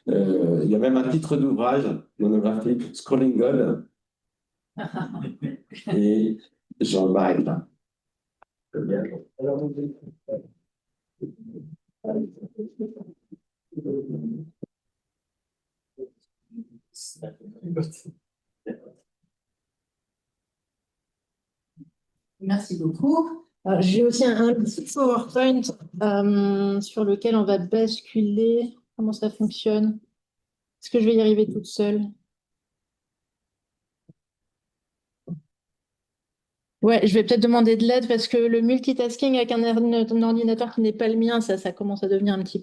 Speaker 10: Il y a même un titre d'ouvrage monographique, Scrolling God. Et j'en m'arrête là.
Speaker 3: Merci beaucoup. J'ai aussi un petit PowerPoint sur lequel on va basculer. Comment ça fonctionne? Est-ce que je vais y arriver toute seule? Ouais, je vais peut-être demander de l'aide parce que le multitasking avec un ordinateur qui n'est pas le mien, ça commence à devenir un petit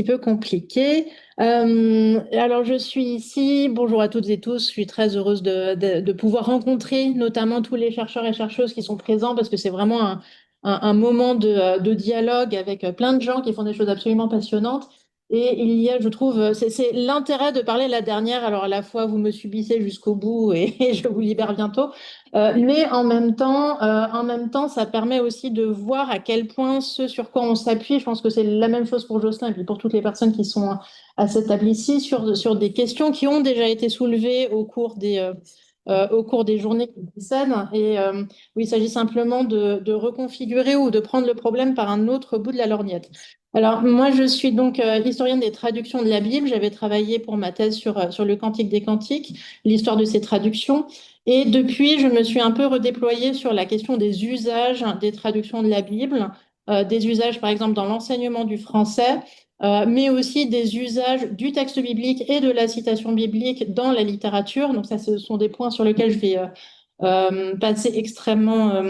Speaker 3: peu compliqué. Alors, je suis ici. Bonjour à toutes et tous. Je suis très heureuse de pouvoir rencontrer notamment tous les chercheurs et chercheuses qui sont présents parce que c'est vraiment un moment de dialogue avec plein de gens qui font des choses absolument passionnantes. Et il y a, je trouve, c'est l'intérêt de parler la dernière. Alors, à la fois, vous me subissez jusqu'au bout et, et je vous libère bientôt. Mais en même temps, ça permet aussi de voir à quel point ce sur quoi on s'appuie, je pense que c'est la même chose pour Jocelyn et puis pour toutes les personnes qui sont à cette table ici, sur des questions qui ont déjà été soulevées au cours des journées qui précèdent. Et où il s'agit simplement de reconfigurer ou de prendre le problème par un autre bout de la lorgnette. Alors, moi, je suis donc historienne des traductions de la Bible. J'avais travaillé pour ma thèse sur le Cantique des Cantiques, l'histoire de ces traductions. Et depuis, je me suis un peu redéployée sur la question des usages des traductions de la Bible, des usages par exemple dans l'enseignement du français, mais aussi des usages du texte biblique et de la citation biblique dans la littérature. Donc ça, ce sont des points sur lesquels je vais passer extrêmement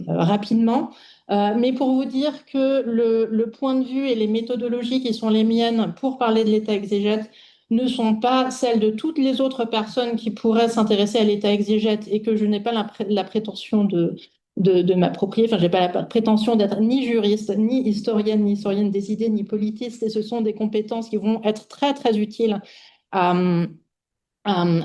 Speaker 3: rapidement. Mais pour vous dire que le point de vue et les méthodologies qui sont les miennes pour parler de l'état exégète ne sont pas celles de toutes les autres personnes qui pourraient s'intéresser à l'état exégète et que je n'ai pas la prétention de m'approprier. Enfin, je n'ai pas la prétention d'être ni juriste, ni historienne des idées, ni politiste. Et ce sont des compétences qui vont être très, très utiles à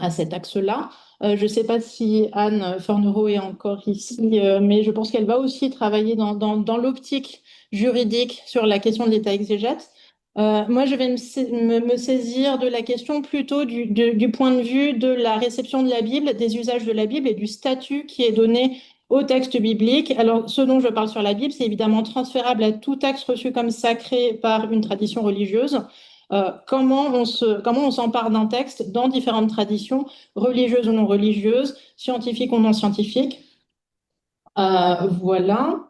Speaker 3: cet axe-là. Je ne sais pas si Anne Fornereau est encore ici, mais je pense qu'elle va aussi travailler dans l'optique juridique sur la question de l'état exégète. Moi, je vais me saisir de la question plutôt du point de vue de la réception de la Bible, des usages de la Bible et du statut qui est donné au texte biblique. Alors, ce dont je parle sur la Bible, c'est évidemment transférable à tout texte reçu comme sacré par une tradition religieuse. Comment on s'empare d'un texte dans différentes traditions, religieuses ou non religieuses, scientifiques ou non scientifiques. Voilà.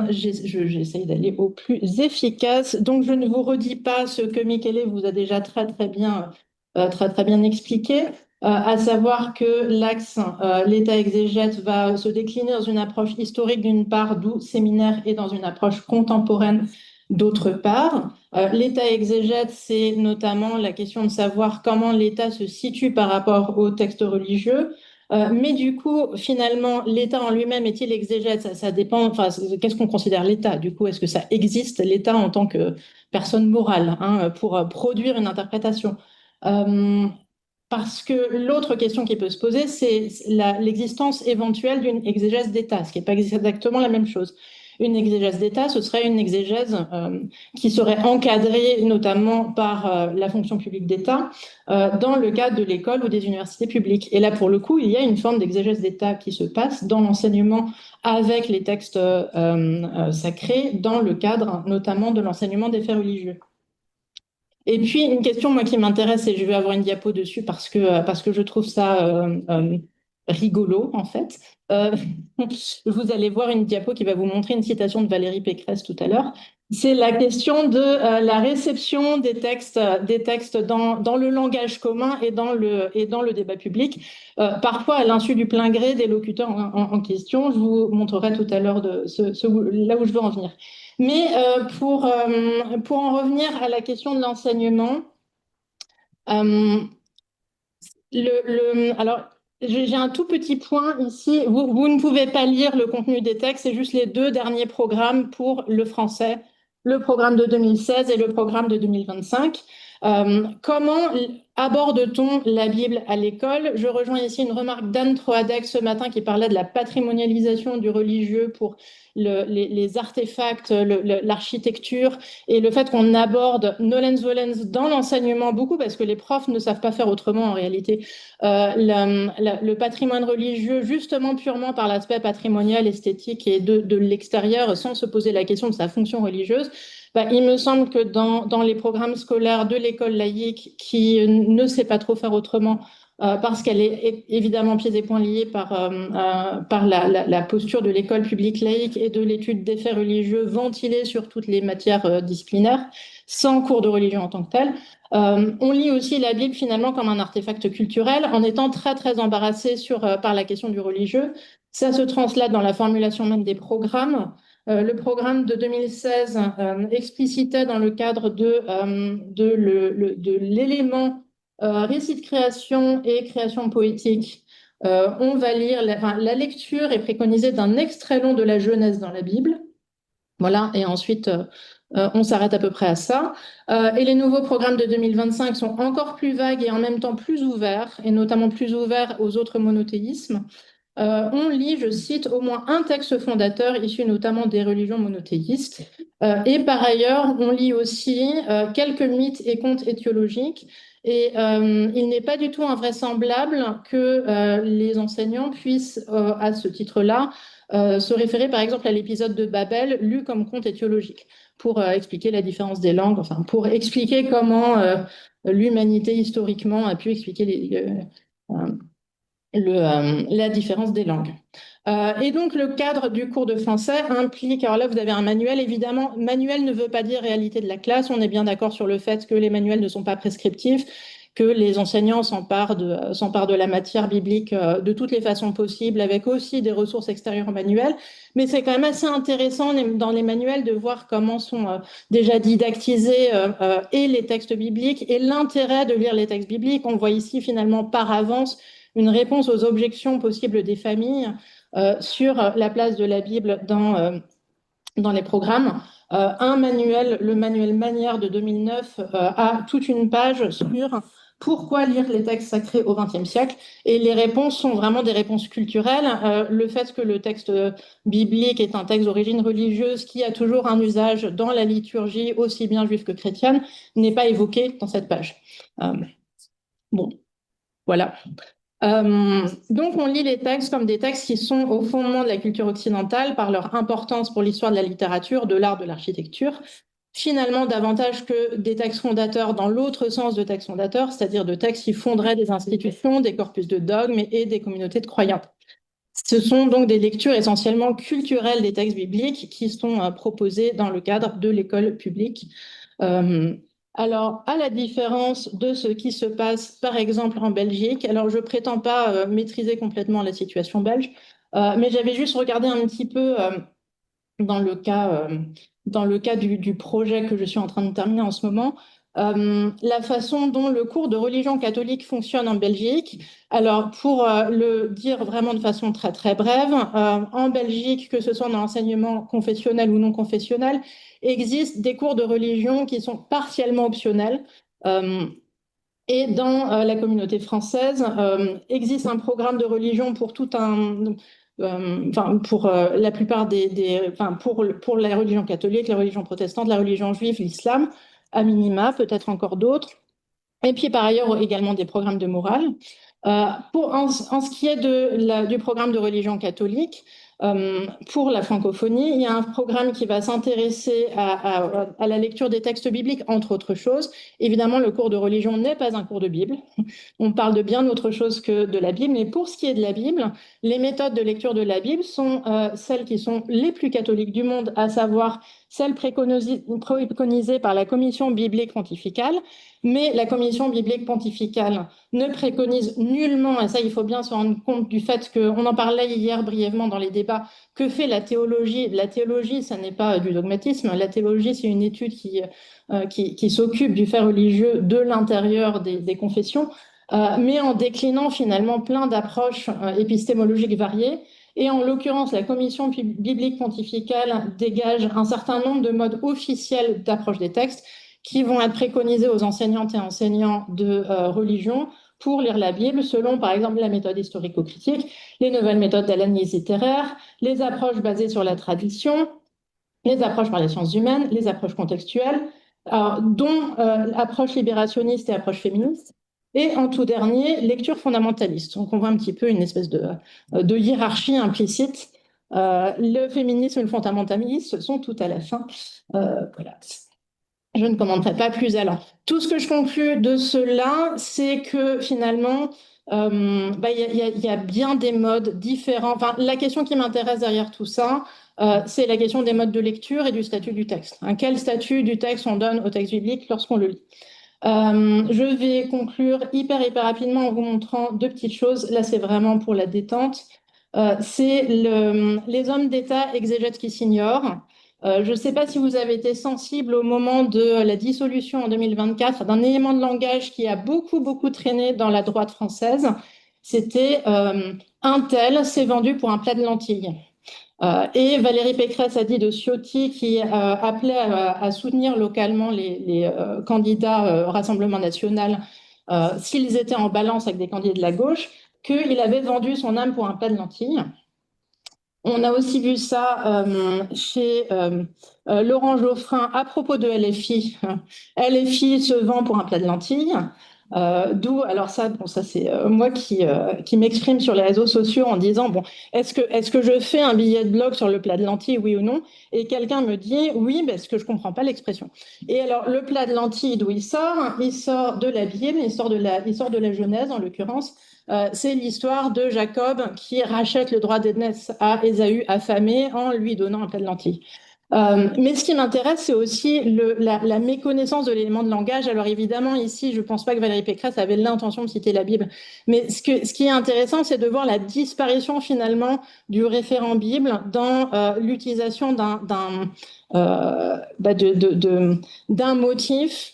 Speaker 3: J'essaye d'aller au plus efficace. Donc, je ne vous redis pas ce que Michele vous a déjà très bien expliqué, à savoir que l'axe l'état exégète va se décliner dans une approche historique d'une part, d'où séminaire, et dans une approche contemporaine d'autre part. L'état exégète, c'est notamment la question de savoir comment l'État se situe par rapport aux textes religieux. Mais du coup, finalement, l'État en lui-même est-il exégète? Ça dépend. Enfin, qu'est-ce qu'on considère l'État? Du coup, est-ce que ça existe, l'État en tant que personne morale, hein, pour produire une interprétation? Parce que l'autre question qui peut se poser, c'est l'existence éventuelle d'une exégèse d'État, ce qui n'est pas exactement la même chose. Une exégèse d'État, ce serait une exégèse qui serait encadrée notamment par la fonction publique d'État dans le cadre de l'école ou des universités publiques. Et là, pour le coup, il y a une forme d'exégèse d'État qui se passe dans l'enseignement avec les textes sacrés, dans le cadre notamment de l'enseignement des faits religieux. Et puis, une question, moi, qui m'intéresse, et je vais avoir une diapo dessus parce que je trouve ça rigolo, en fait. Vous allez voir une diapo qui va vous montrer une citation de Valérie Pécresse tout à l'heure. C'est la question de la réception des textes dans le langage commun et dans le débat public, parfois à l'insu du plein gré des locuteurs en question. Je vous montrerai tout à l'heure là où je veux en venir. Mais pour en revenir à la question de l'enseignement, alors, j'ai un tout petit point ici. Vous ne pouvez pas lire le contenu des textes, c'est juste les 2 derniers programmes pour le français, le programme de 2016 et le programme de 2025. Comment aborde-t-on la Bible à l'école? Je rejoins ici une remarque d'Anne Troadec ce matin qui parlait de la patrimonialisation du religieux pour les artefacts, l'architecture et le fait qu'on aborde nolens volens dans l'enseignement beaucoup parce que les profs ne savent pas faire autrement en réalité. Le patrimoine religieux, justement purement par l'aspect patrimonial, esthétique et de l'extérieur, sans se poser la question de sa fonction religieuse, il me semble que dans les programmes scolaires de l'école laïque qui ne sait pas trop faire autrement, parce qu'elle est évidemment pieds et poings liée par la posture de l'école publique laïque et de l'étude des faits religieux ventilés sur toutes les matières disciplinaires, sans cours de religion en tant que tel. On lit aussi la Bible finalement comme un artefact culturel en étant très très embarrassé par la question du religieux. Ça se translate dans la formulation même des programmes. Le programme de 2016 explicitait dans le cadre de l'élément récit de création et création poétique. On va lire, la lecture est préconisée d'un extrait long de la Genèse dans la Bible. Voilà, et ensuite on s'arrête à peu près à ça. Et les nouveaux programmes de 2025 sont encore plus vagues et en même temps plus ouverts, et notamment plus ouverts aux autres monothéismes. On lit, je cite, au moins un texte fondateur issu notamment des religions monothéistes. Et par ailleurs, on lit aussi quelques mythes et contes étiologiques. Et il n'est pas du tout invraisemblable que les enseignants puissent, à ce titre-là, se référer par exemple à l'épisode de Babel lu comme conte étiologique pour expliquer la différence des langues, enfin pour expliquer comment l'humanité historiquement a pu expliquer la différence des langues. Et donc, le cadre du cours de français implique, alors là, vous avez un manuel, évidemment, manuel ne veut pas dire réalité de la classe, on est bien d'accord sur le fait que les manuels ne sont pas prescriptifs, que les enseignants s'emparent de la matière biblique de toutes les façons possibles, avec aussi des ressources extérieures au manuel, mais c'est quand même assez intéressant dans les manuels de voir comment sont déjà didactisés et les textes bibliques et l'intérêt de lire les textes bibliques. On voit ici finalement par avance une réponse aux objections possibles des familles sur la place de la Bible dans les programmes. Le manuel Manière de 2009 a toute une page sur pourquoi lire les textes sacrés au XXe siècle, et les réponses sont vraiment des réponses culturelles. Le fait que le texte biblique est un texte d'origine religieuse qui a toujours un usage dans la liturgie aussi bien juive que chrétienne n'est pas évoqué dans cette page. Bon, voilà. Donc, on lit les textes comme des textes qui sont au fondement de la culture occidentale par leur importance pour l'histoire de la littérature, de l'art, de l'architecture. Finalement, davantage que des textes fondateurs dans l'autre sens de textes fondateurs, c'est-à-dire de textes qui fonderaient des institutions, des corpus de dogmes et des communautés de croyants. Ce sont donc des lectures essentiellement culturelles des textes bibliques qui sont proposées dans le cadre de l'école publique. Alors, à la différence de ce qui se passe, par exemple, en Belgique, alors je ne prétends pas maîtriser complètement la situation belge, mais j'avais juste regardé un petit peu dans le cas du projet que je suis en train de terminer en ce moment, la façon dont le cours de religion catholique fonctionne en Belgique. Alors, pour le dire vraiment de façon très, très brève, en Belgique, que ce soit dans l'enseignement confessionnel ou non confessionnel, existent des cours de religion qui sont partiellement optionnels. Et dans la communauté française, existe un programme de religion pour tout un... pour la plupart pour la religion catholique, la religion protestante, la religion juive, l'islam, à minima, peut-être encore d'autres. Et puis par ailleurs également des programmes de morale. En ce qui est du programme de religion catholique, pour la francophonie. Il y a un programme qui va s'intéresser à la lecture des textes bibliques, entre autres choses. Évidemment, le cours de religion n'est pas un cours de Bible. On parle de bien autre chose que de la Bible. Mais pour ce qui est de la Bible, les méthodes de lecture de la Bible sont celles qui sont les plus catholiques du monde, à savoir celles préconisées par la Commission biblique pontificale. Mais la Commission biblique pontificale ne préconise nullement, et ça il faut bien se rendre compte du fait qu'on en parlait hier brièvement dans les débats, que fait la théologie? La théologie, ça n'est pas du dogmatisme, la théologie c'est une étude qui s'occupe du fait religieux de l'intérieur des confessions, mais en déclinant finalement plein d'approches épistémologiques variées. Et en l'occurrence, la Commission biblique pontificale dégage un certain nombre de modes officiels d'approche des textes qui vont être préconisés aux enseignantes et enseignants de religion pour lire la Bible selon, par exemple, la méthode historico-critique, les nouvelles méthodes d'analyse littéraire, les approches basées sur la tradition, les approches par les sciences humaines, les approches contextuelles, dont approche libérationniste et approche féministe. Et en tout dernier, lecture fondamentaliste. Donc on voit un petit peu une espèce de hiérarchie implicite. Le féminisme et le fondamentalisme sont tout à la fin. Voilà. Je ne commenterai pas plus alors. Tout ce que je conclus de cela, c'est que finalement, y a bien des modes différents. Enfin, la question qui m'intéresse derrière tout ça, c'est la question des modes de lecture et du statut du texte. Quel statut du texte on donne au texte biblique lorsqu'on le lit? Je vais conclure hyper rapidement en vous montrant deux petites choses. Là, c'est vraiment pour la détente. C'est les hommes d'État exégètes qui s'ignorent. Je ne sais pas si vous avez été sensible au moment de la dissolution en 2024 d'un élément de langage qui a beaucoup traîné dans la droite française. C'était un tel s'est vendu pour un plat de lentilles. Et Valérie Pécresse a dit de Ciotti, qui appelait à soutenir localement les candidats Rassemblement national, s'ils étaient en balance avec des candidats de la gauche, qu'il avait vendu son âme pour un plat de lentilles. On a aussi vu ça chez Laurent Geoffrin à propos de LFI. LFI se vend pour un plat de lentilles. D'où, alors ça c'est moi qui m'exprime sur les réseaux sociaux en disant bon, est-ce que je fais un billet de blog sur le plat de lentilles, oui ou non? Et quelqu'un me dit oui, parce que je comprends pas l'expression. Et alors le plat de lentilles, d'où il sort de la Bible, il sort de la Genèse en l'occurrence. C'est l'histoire de Jacob qui rachète le droit d'aînesse à Ésaü affamé en lui donnant un plat de lentilles. Mais ce qui m'intéresse, c'est aussi la méconnaissance de l'élément de langage. Alors évidemment, ici, je ne pense pas que Valérie Pécresse avait l'intention de citer la Bible. Mais ce qui est intéressant, c'est de voir la disparition finalement du référent Bible dans l'utilisation d'un motif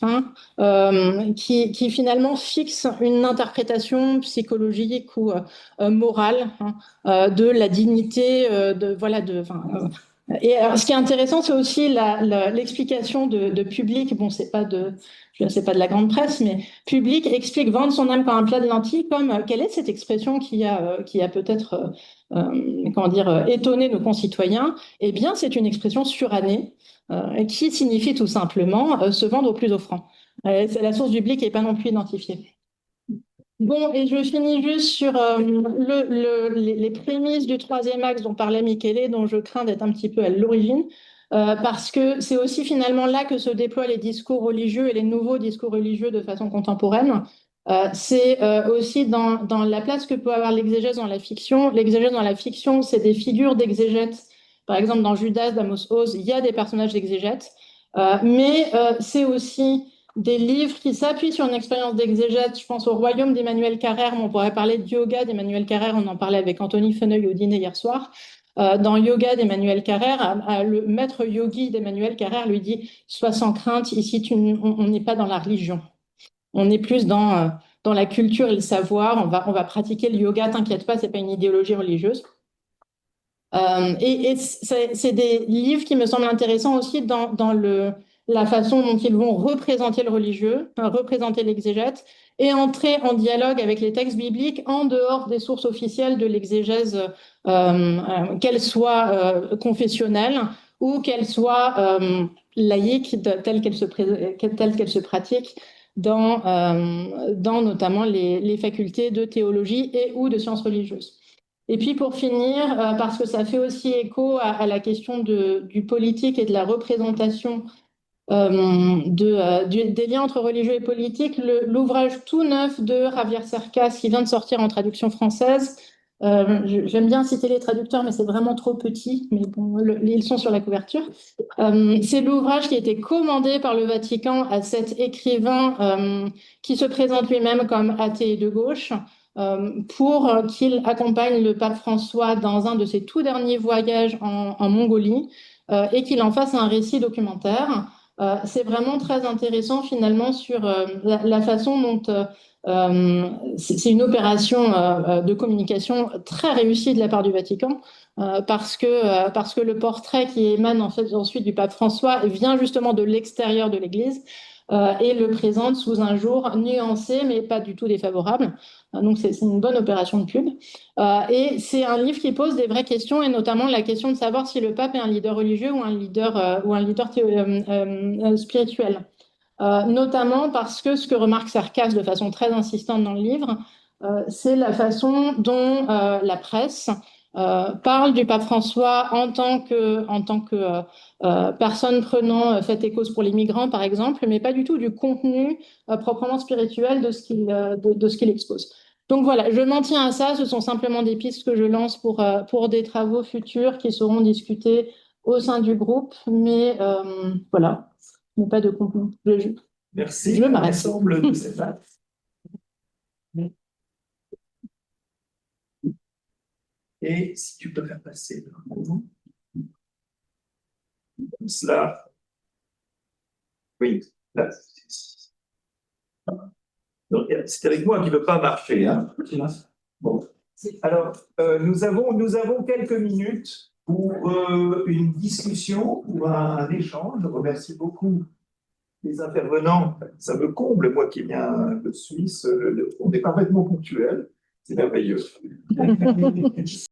Speaker 3: qui finalement fixe une interprétation psychologique ou morale de la dignité, et alors, ce qui est intéressant, c'est aussi l'explication de Public. Bon, c'est pas de la grande presse, mais Public explique vendre son âme comme un plat de lentilles, comme quelle est cette expression qui a peut-être étonné nos concitoyens? Eh bien, c'est une expression surannée qui signifie tout simplement se vendre au plus offrant. La source biblique n'est pas non plus identifiée. Bon, et je finis juste sur les prémices du troisième axe dont parlait Michele, dont je crains d'être un petit peu à l'origine, parce que c'est aussi finalement là que se déploient les discours religieux et les nouveaux discours religieux de façon contemporaine. C'est aussi dans la place que peut avoir l'exégèse dans la fiction. L'exégèse dans la fiction, c'est des figures d'exégètes. Par exemple, dans Judas d'Amos Oz, il y a des personnages d'exégètes, mais c'est aussi des livres qui s'appuient sur une expérience d'exégète. Je pense au Royaume d'Emmanuel Carrère, mais on pourrait parler de Yoga d'Emmanuel Carrère, on en parlait avec Anthony Feneuil au dîner hier soir. Dans Yoga d'Emmanuel Carrère, le maître yogi d'Emmanuel Carrère lui dit « Sois sans crainte, ici on n'est pas dans la religion, on est plus dans la culture et le savoir, on va pratiquer le yoga, t'inquiète pas, c'est pas une idéologie religieuse ». Et c'est des livres qui me semblent intéressants aussi dans la façon dont ils vont représenter le religieux, représenter l'exégète, et entrer en dialogue avec les textes bibliques en dehors des sources officielles de l'exégèse, qu'elle soit confessionnelle ou qu'elle soit laïque, telle qu'elle se pratique dans notamment les facultés de théologie et ou de sciences religieuses. Et puis pour finir, parce que ça fait aussi écho à la question du politique et de la représentation des liens entre religieux et politiques, l'ouvrage tout neuf de Javier Cercas qui vient de sortir en traduction française. J'aime bien citer les traducteurs, mais c'est vraiment trop petit, mais bon, ils sont sur la couverture. C'est l'ouvrage qui a été commandé par le Vatican à cet écrivain qui se présente lui-même comme athée de gauche, pour qu'il accompagne le pape François dans un de ses tout derniers voyages en Mongolie, et qu'il en fasse un récit documentaire. C'est vraiment très intéressant finalement sur la façon dont c'est une opération de communication très réussie de la part du Vatican, parce que le portrait qui émane en fait ensuite du pape François vient justement de l'extérieur de l'Église, et le présente sous un jour nuancé mais pas du tout défavorable. Donc c'est une bonne opération de pub. Et c'est un livre qui pose des vraies questions, et notamment la question de savoir si le pape est un leader religieux ou un leader spirituel. Notamment parce que ce que remarque Cercas de façon très insistante dans le livre, c'est la façon dont la presse parle du pape François en tant que personne prenant fait et cause pour les migrants, par exemple, mais pas du tout du contenu proprement spirituel de ce qu'il expose. Donc voilà, je m'en tiens à ça. Ce sont simplement des pistes que je lance pour des travaux futurs qui seront discutés au sein du groupe, mais voilà, mais pas de contenu.
Speaker 2: Merci
Speaker 3: Je
Speaker 2: pour
Speaker 3: m'arrête.
Speaker 2: l'ensemble de ces actes. Et si tu peux faire passer cela. Oui, là. C'est avec moi qui ne veut pas marcher. Hein. Bon. Alors, nous avons quelques minutes pour une discussion, pour un échange. Je remercie beaucoup les intervenants. Ça me comble, moi qui viens de Suisse. On est parfaitement ponctuel. C'est merveilleux.